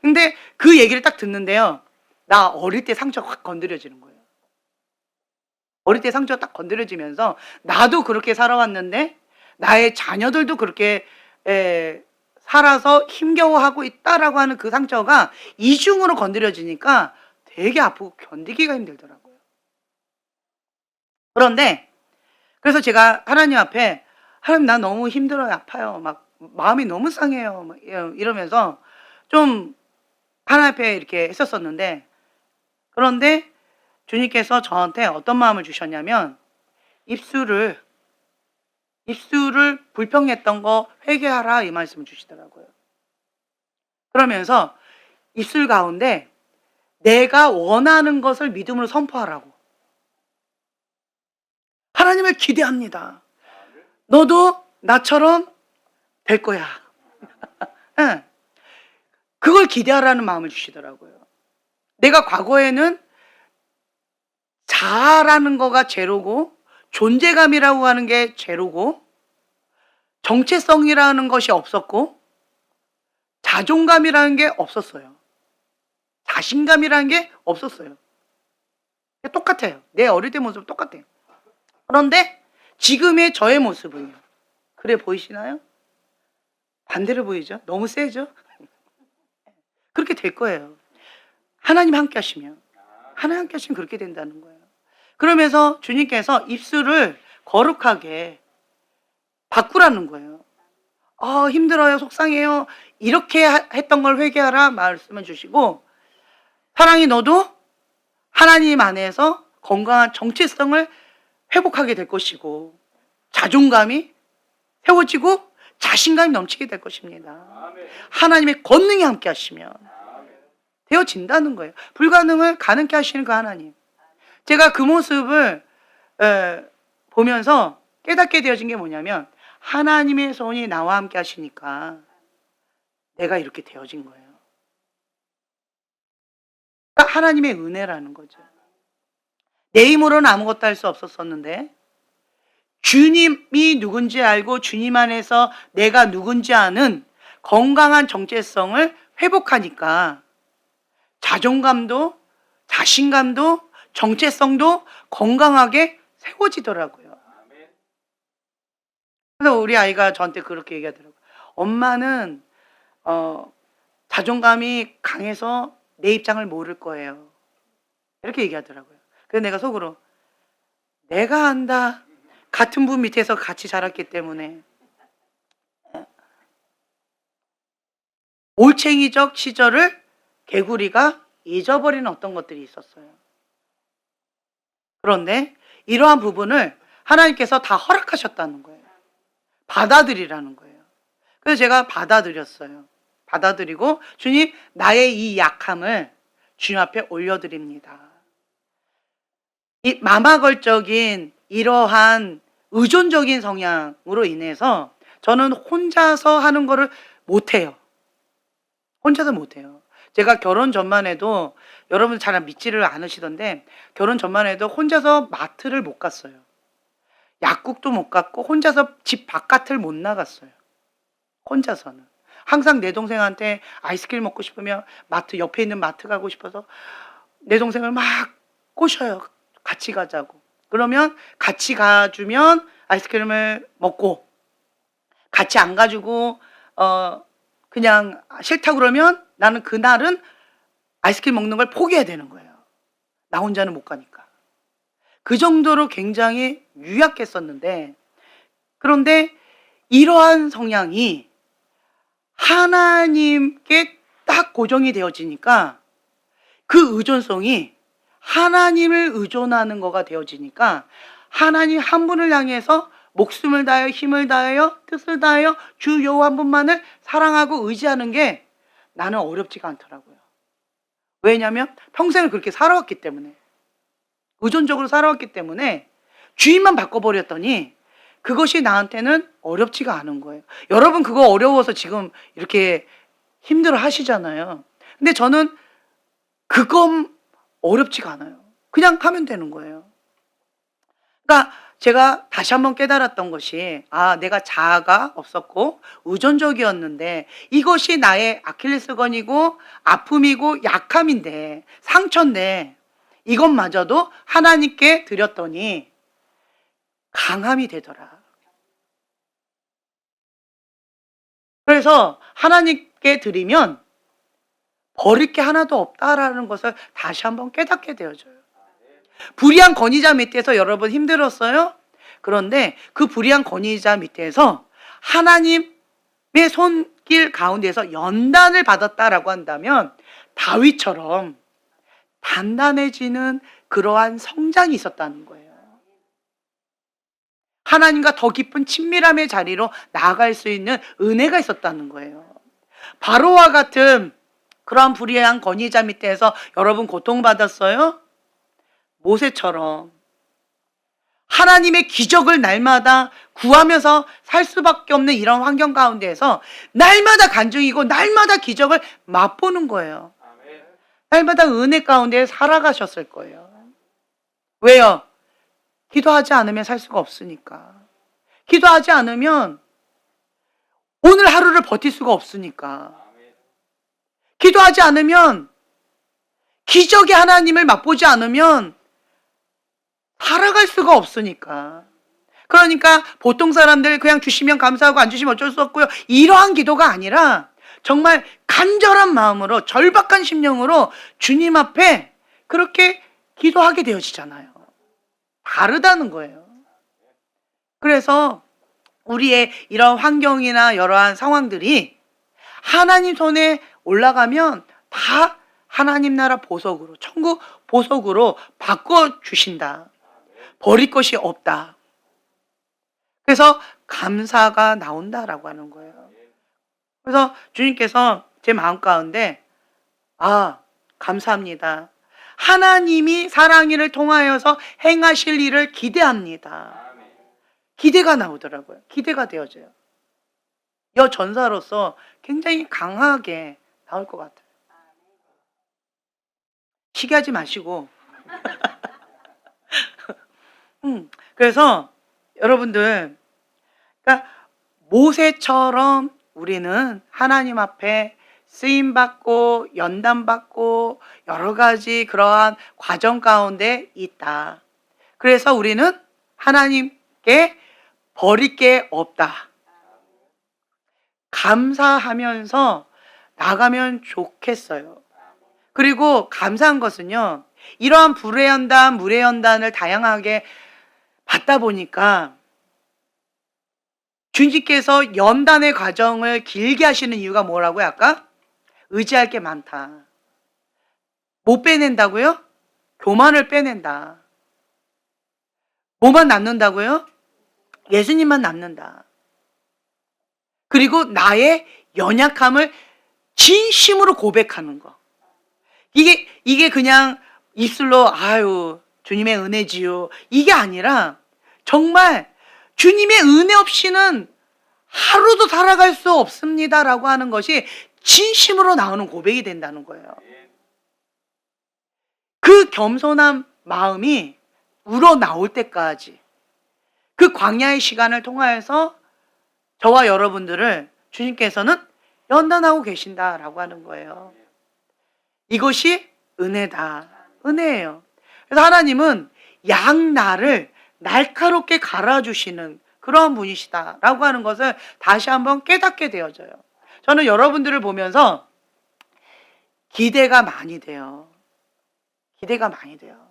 근데 그 얘기를 딱 듣는데요. 나 어릴 때 상처가 확 건드려지는 거예요. 어릴 때 상처가 딱 건드려지면서 나도 그렇게 살아왔는데 나의 자녀들도 그렇게 살아서 힘겨워하고 있다라고 하는 그 상처가 이중으로 건드려지니까 되게 아프고 견디기가 힘들더라고요. 그런데 그래서 제가 하나님 앞에 하나님 나 너무 힘들어요. 아파요. 막 마음이 너무 상해요. 막 이러면서 좀 하나님 앞에 이렇게 했었었는데 그런데 주님께서 저한테 어떤 마음을 주셨냐면 입술을 불평했던 거 회개하라 이 말씀을 주시더라고요. 그러면서 입술 가운데 내가 원하는 것을 믿음으로 선포하라고. 하나님을 기대합니다. 너도 나처럼 될 거야. 네. 그걸 기대하라는 마음을 주시더라고요. 내가 과거에는 자아라는 거가 제로고 존재감이라고 하는 게 제로고 정체성이라는 것이 없었고 자존감이라는 게 없었어요. 자신감이라는 게 없었어요. 똑같아요. 내 어릴 때 모습은 똑같아요. 그런데 지금의 저의 모습은요. 그래 보이시나요? 반대로 보이죠? 너무 세죠? 그렇게 될 거예요. 하나님 함께 하시면. 하나님 함께 하시면 그렇게 된다는 거예요. 그러면서 주님께서 입술을 거룩하게 바꾸라는 거예요. 힘들어요. 속상해요. 이렇게 했던 걸 회개하라 말씀을 주시고 사랑이 너도 하나님 안에서 건강한 정체성을 회복하게 될 것이고 자존감이 세워지고 자신감이 넘치게 될 것입니다. 하나님의 권능이 함께 하시면 되어진다는 거예요. 불가능을 가능케 하시는 그 하나님. 제가 그 모습을 보면서 깨닫게 되어진 게 뭐냐면 하나님의 손이 나와 함께 하시니까 내가 이렇게 되어진 거예요. 그러니까 하나님의 은혜라는 거죠. 내 힘으로는 아무것도 할 수 없었었는데 주님이 누군지 알고 주님 안에서 내가 누군지 아는 건강한 정체성을 회복하니까 자존감도 자신감도 정체성도 건강하게 세워지더라고요. 그래서 우리 아이가 저한테 그렇게 얘기하더라고요. 엄마는 자존감이 강해서 내 입장을 모를 거예요. 이렇게 얘기하더라고요. 그래서 내가 속으로 내가 안다. 같은 분 밑에서 같이 자랐기 때문에 올챙이적 시절을 개구리가 잊어버리는 어떤 것들이 있었어요. 그런데 이러한 부분을 하나님께서 다 허락하셨다는 거예요. 받아들이라는 거예요. 그래서 제가 받아들였어요. 받아들이고 주님 나의 이 약함을 주님 앞에 올려드립니다. 이 마마걸적인 이러한 의존적인 성향으로 인해서 저는 혼자서 하는 거를 못해요. 혼자서 못해요. 제가 결혼 전만 해도 여러분 잘 믿지를 않으시던데 결혼 전만 해도 혼자서 마트를 못 갔어요. 약국도 못 갔고 혼자서 집 바깥을 못 나갔어요. 혼자서는. 항상 내 동생한테 아이스크림 먹고 싶으면 마트 옆에 있는 마트 가고 싶어서 내 동생을 막 꼬셔요. 같이 가자고. 그러면 같이 가주면 아이스크림을 먹고 같이 안 가지고 그냥 싫다 그러면 나는 그날은 아이스크림 먹는 걸 포기해야 되는 거예요. 나 혼자는 못 가니까. 그 정도로 굉장히 유약했었는데 그런데 이러한 성향이 하나님께 딱 고정이 되어지니까 그 의존성이 하나님을 의존하는 거가 되어지니까 하나님 한 분을 향해서 목숨을 다하여 힘을 다하여 뜻을 다하여 주 여호와 한 분만을 사랑하고 의지하는 게 나는 어렵지가 않더라고요. 왜냐하면 평생을 그렇게 살아왔기 때문에, 의존적으로 살아왔기 때문에 주인만 바꿔버렸더니 그것이 나한테는 어렵지가 않은 거예요. 여러분 그거 어려워서 지금 이렇게 힘들어 하시잖아요. 근데 저는 그건 어렵지가 않아요. 그냥 하면 되는 거예요. 그러니까 제가 다시 한번 깨달았던 것이, 내가 자아가 없었고 의존적이었는데 이것이 나의 아킬레스건이고 아픔이고 약함인데, 상처인데 이것마저도 하나님께 드렸더니 강함이 되더라. 그래서 하나님께 드리면 버릴 게 하나도 없다라는 것을 다시 한번 깨닫게 되어져요. 불의한 권위자 밑에서 여러분 힘들었어요? 그런데 그 불의한 권위자 밑에서 하나님의 손길 가운데서 연단을 받았다라고 한다면 다윗처럼 단단해지는 그러한 성장이 있었다는 거예요. 하나님과 더 깊은 친밀함의 자리로 나아갈 수 있는 은혜가 있었다는 거예요. 바로와 같은 그러한 불의한 권위자 밑에서 여러분 고통받았어요? 모세처럼 하나님의 기적을 날마다 구하면서 살 수밖에 없는 이런 환경 가운데에서 날마다 간증이고 날마다 기적을 맛보는 거예요. 날마다 은혜 가운데 살아가셨을 거예요. 왜요? 기도하지 않으면 살 수가 없으니까. 기도하지 않으면 오늘 하루를 버틸 수가 없으니까. 기도하지 않으면, 기적의 하나님을 맛보지 않으면 살아갈 수가 없으니까. 그러니까 보통 사람들 그냥 주시면 감사하고 안 주시면 어쩔 수 없고요, 이러한 기도가 아니라 정말 간절한 마음으로 절박한 심령으로 주님 앞에 그렇게 기도하게 되어지잖아요. 다르다는 거예요. 그래서 우리의 이런 환경이나 여러한 상황들이 하나님 손에 올라가면 다 하나님 나라 보석으로, 천국 보석으로 바꿔주신다. 버릴 것이 없다. 그래서 감사가 나온다라고 하는 거예요. 그래서 주님께서 제 마음 가운데, 감사합니다. 하나님이 사랑이를 통하여서 행하실 일을 기대합니다. 기대가 나오더라고요. 기대가 되어져요. 여전사로서 굉장히 강하게 나올 것 같아요. 시기하지 마시고. 그래서 여러분들, 그러니까 모세처럼 우리는 하나님 앞에 쓰임받고 연단받고 여러 가지 그러한 과정 가운데 있다. 그래서 우리는 하나님께 버릴 게 없다. 감사하면서 나가면 좋겠어요. 그리고 감사한 것은요, 이러한 불의 연단, 물의 연단을 다양하게 받다 보니까 주님께서 연단의 과정을 길게 하시는 이유가 뭐라고요? 아까? 의지할 게 많다. 못 빼낸다고요? 교만을 빼낸다. 뭐만 남는다고요? 예수님만 남는다. 그리고 나의 연약함을 진심으로 고백하는 거. 이게 그냥 입술로 주님의 은혜지요, 이게 아니라 정말 주님의 은혜 없이는 하루도 살아갈 수 없습니다라고 하는 것이 진심으로 나오는 고백이 된다는 거예요. 그 겸손한 마음이 우러나올 때까지 그 광야의 시간을 통하여서 저와 여러분들을 주님께서는 연단하고 계신다라고 하는 거예요. 이것이 은혜다. 은혜예요. 그래서 하나님은 양날을 날카롭게 갈아주시는 그런 분이시다라고 하는 것을 다시 한번 깨닫게 되어져요. 저는 여러분들을 보면서 기대가 많이 돼요. 기대가 많이 돼요.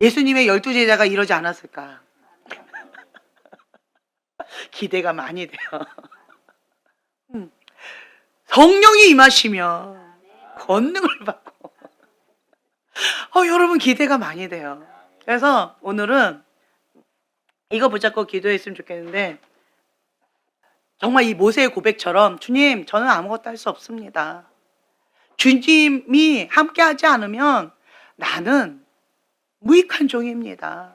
예수님의 12제자가 이러지 않았을까? 기대가 많이 돼요. 성령이 임하시며 권능을 받고 여러분 기대가 많이 돼요. 그래서 오늘은 이거 붙잡고 기도했으면 좋겠는데, 정말 이 모세의 고백처럼 주님, 저는 아무것도 할 수 없습니다. 주님이 함께하지 않으면 나는 무익한 종입니다.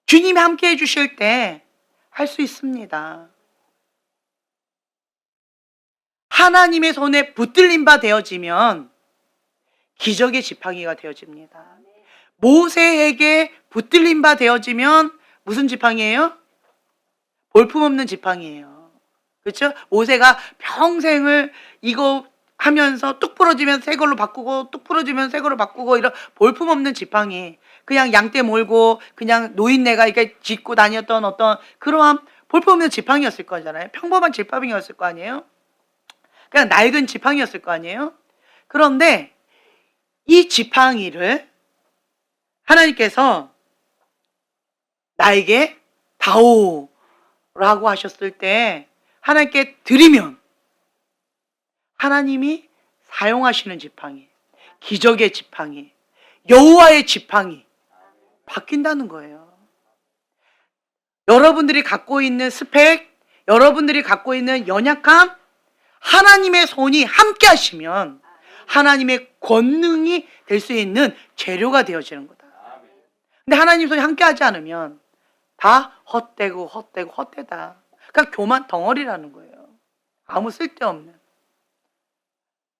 주님이 함께해 주실 때 할 수 있습니다. 하나님의 손에 붙들린 바 되어지면 기적의 지팡이가 되어집니다. 모세에게 붙들린 바 되어지면 무슨 지팡이에요? 볼품없는 지팡이에요. 그렇죠? 모세가 평생을 이거 하면서 뚝 부러지면 새 걸로 바꾸고 뚝 부러지면 새 걸로 바꾸고 이런 볼품없는 지팡이, 그냥 양떼 몰고 그냥 노인네가 이렇게 짚고 다녔던 어떤 그러한 볼품없는 지팡이였을 거잖아요. 평범한 지팡이였을 거 아니에요? 그냥 낡은 지팡이였을 거 아니에요? 그런데 이 지팡이를 하나님께서 나에게 다오라고 하셨을 때 하나님께 드리면 하나님이 사용하시는 지팡이, 기적의 지팡이, 여호와의 지팡이 바뀐다는 거예요. 여러분들이 갖고 있는 스펙, 여러분들이 갖고 있는 연약함, 하나님의 손이 함께 하시면 하나님의 권능이 될 수 있는 재료가 되어지는 거다. 근데 하나님 손이 함께 하지 않으면 다 헛되고 헛되다. 그러니까 교만 덩어리라는 거예요. 아무 쓸데없는.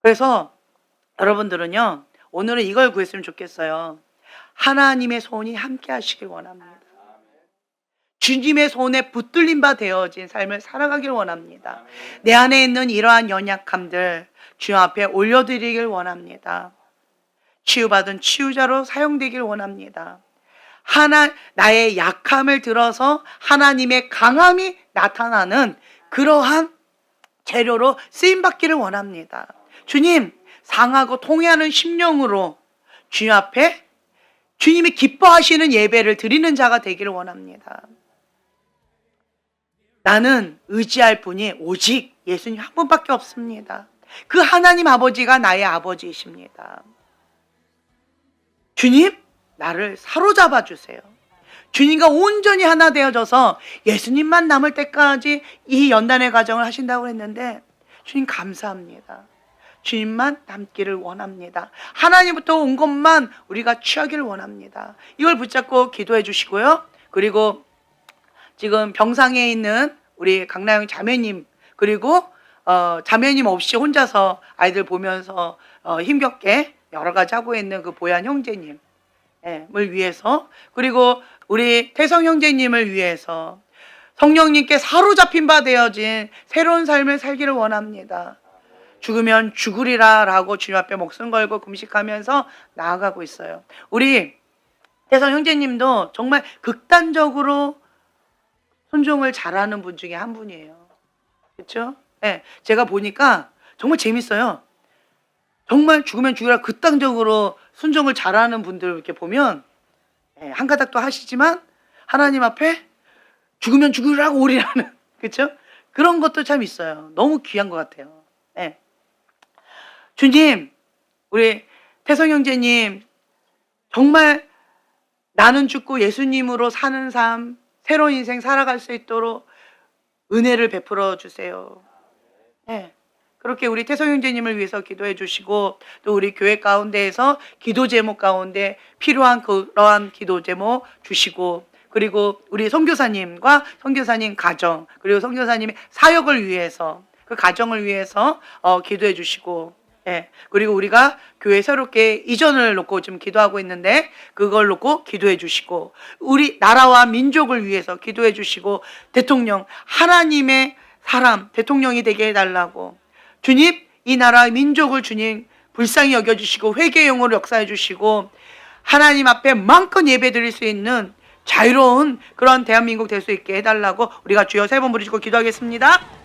그래서 여러분들은요, 오늘은 이걸 구했으면 좋겠어요. 하나님의 손이 함께 하시길 원합니다. 주님의 손에 붙들린 바 되어진 삶을 살아가길 원합니다. 내 안에 있는 이러한 연약함들 주님 앞에 올려드리길 원합니다. 치유받은 치유자로 사용되길 원합니다. 나의 약함을 들어서 하나님의 강함이 나타나는 그러한 재료로 쓰임받기를 원합니다. 주님, 상하고 통회하는 심령으로 주님 앞에 주님이 기뻐하시는 예배를 드리는 자가 되기를 원합니다. 나는 의지할 분이 오직 예수님 한 분밖에 없습니다. 그 하나님 아버지가 나의 아버지이십니다. 주님, 나를 사로잡아 주세요. 주님과 온전히 하나 되어져서 예수님만 남을 때까지 이 연단의 과정을 하신다고 했는데, 주님 감사합니다. 주님만 남기를 원합니다. 하나님부터 온 것만 우리가 취하기를 원합니다. 이걸 붙잡고 기도해 주시고요. 그리고 지금 병상에 있는 우리 강나영 자매님, 그리고 자매님 없이 혼자서 아이들 보면서 힘겹게 여러 가지 하고 있는 그 보얀 형제님을 위해서, 그리고 우리 태성 형제님을 위해서 성령님께 사로잡힌 바 되어진 새로운 삶을 살기를 원합니다. 죽으면 죽으리라 라고 주님 앞에 목숨 걸고 금식하면서 나아가고 있어요. 우리 태성 형제님도 정말 극단적으로 순종을 잘하는 분 중에 한 분이에요. 그렇죠? 네, 제가 보니까 정말 재밌어요. 정말 죽으면 죽으라 극단적으로 순종을 잘하는 분들 이렇게 보면 한 가닥도 하시지만 하나님 앞에 죽으면 죽으라고 오리라는, 그렇죠? 그런 것도 참 있어요. 너무 귀한 것 같아요. 네. 주님, 우리 태성 형제님 정말 나는 죽고 예수님으로 사는 삶, 새로운 인생 살아갈 수 있도록 은혜를 베풀어 주세요. 네. 그렇게 우리 태성 형제님을 위해서 기도해 주시고, 또 우리 교회 가운데에서 기도 제목 가운데 필요한 그러한 기도 제목 주시고, 그리고 우리 선교사님과 선교사님 가정, 그리고 선교사님의 사역을 위해서, 그 가정을 위해서 기도해 주시고, 예. 그리고 우리가 교회 새롭게 이전을 놓고 지금 기도하고 있는데 그걸 놓고 기도해 주시고, 우리 나라와 민족을 위해서 기도해 주시고, 대통령, 하나님의 사람 대통령이 되게 해달라고, 주님 이 나라 민족을 주님 불쌍히 여겨주시고 회개의 영으로 역사해 주시고 하나님 앞에 마음껏 예배 드릴 수 있는 자유로운 그런 대한민국 될 수 있게 해달라고 우리가 주여 세 번 부르시고 기도하겠습니다.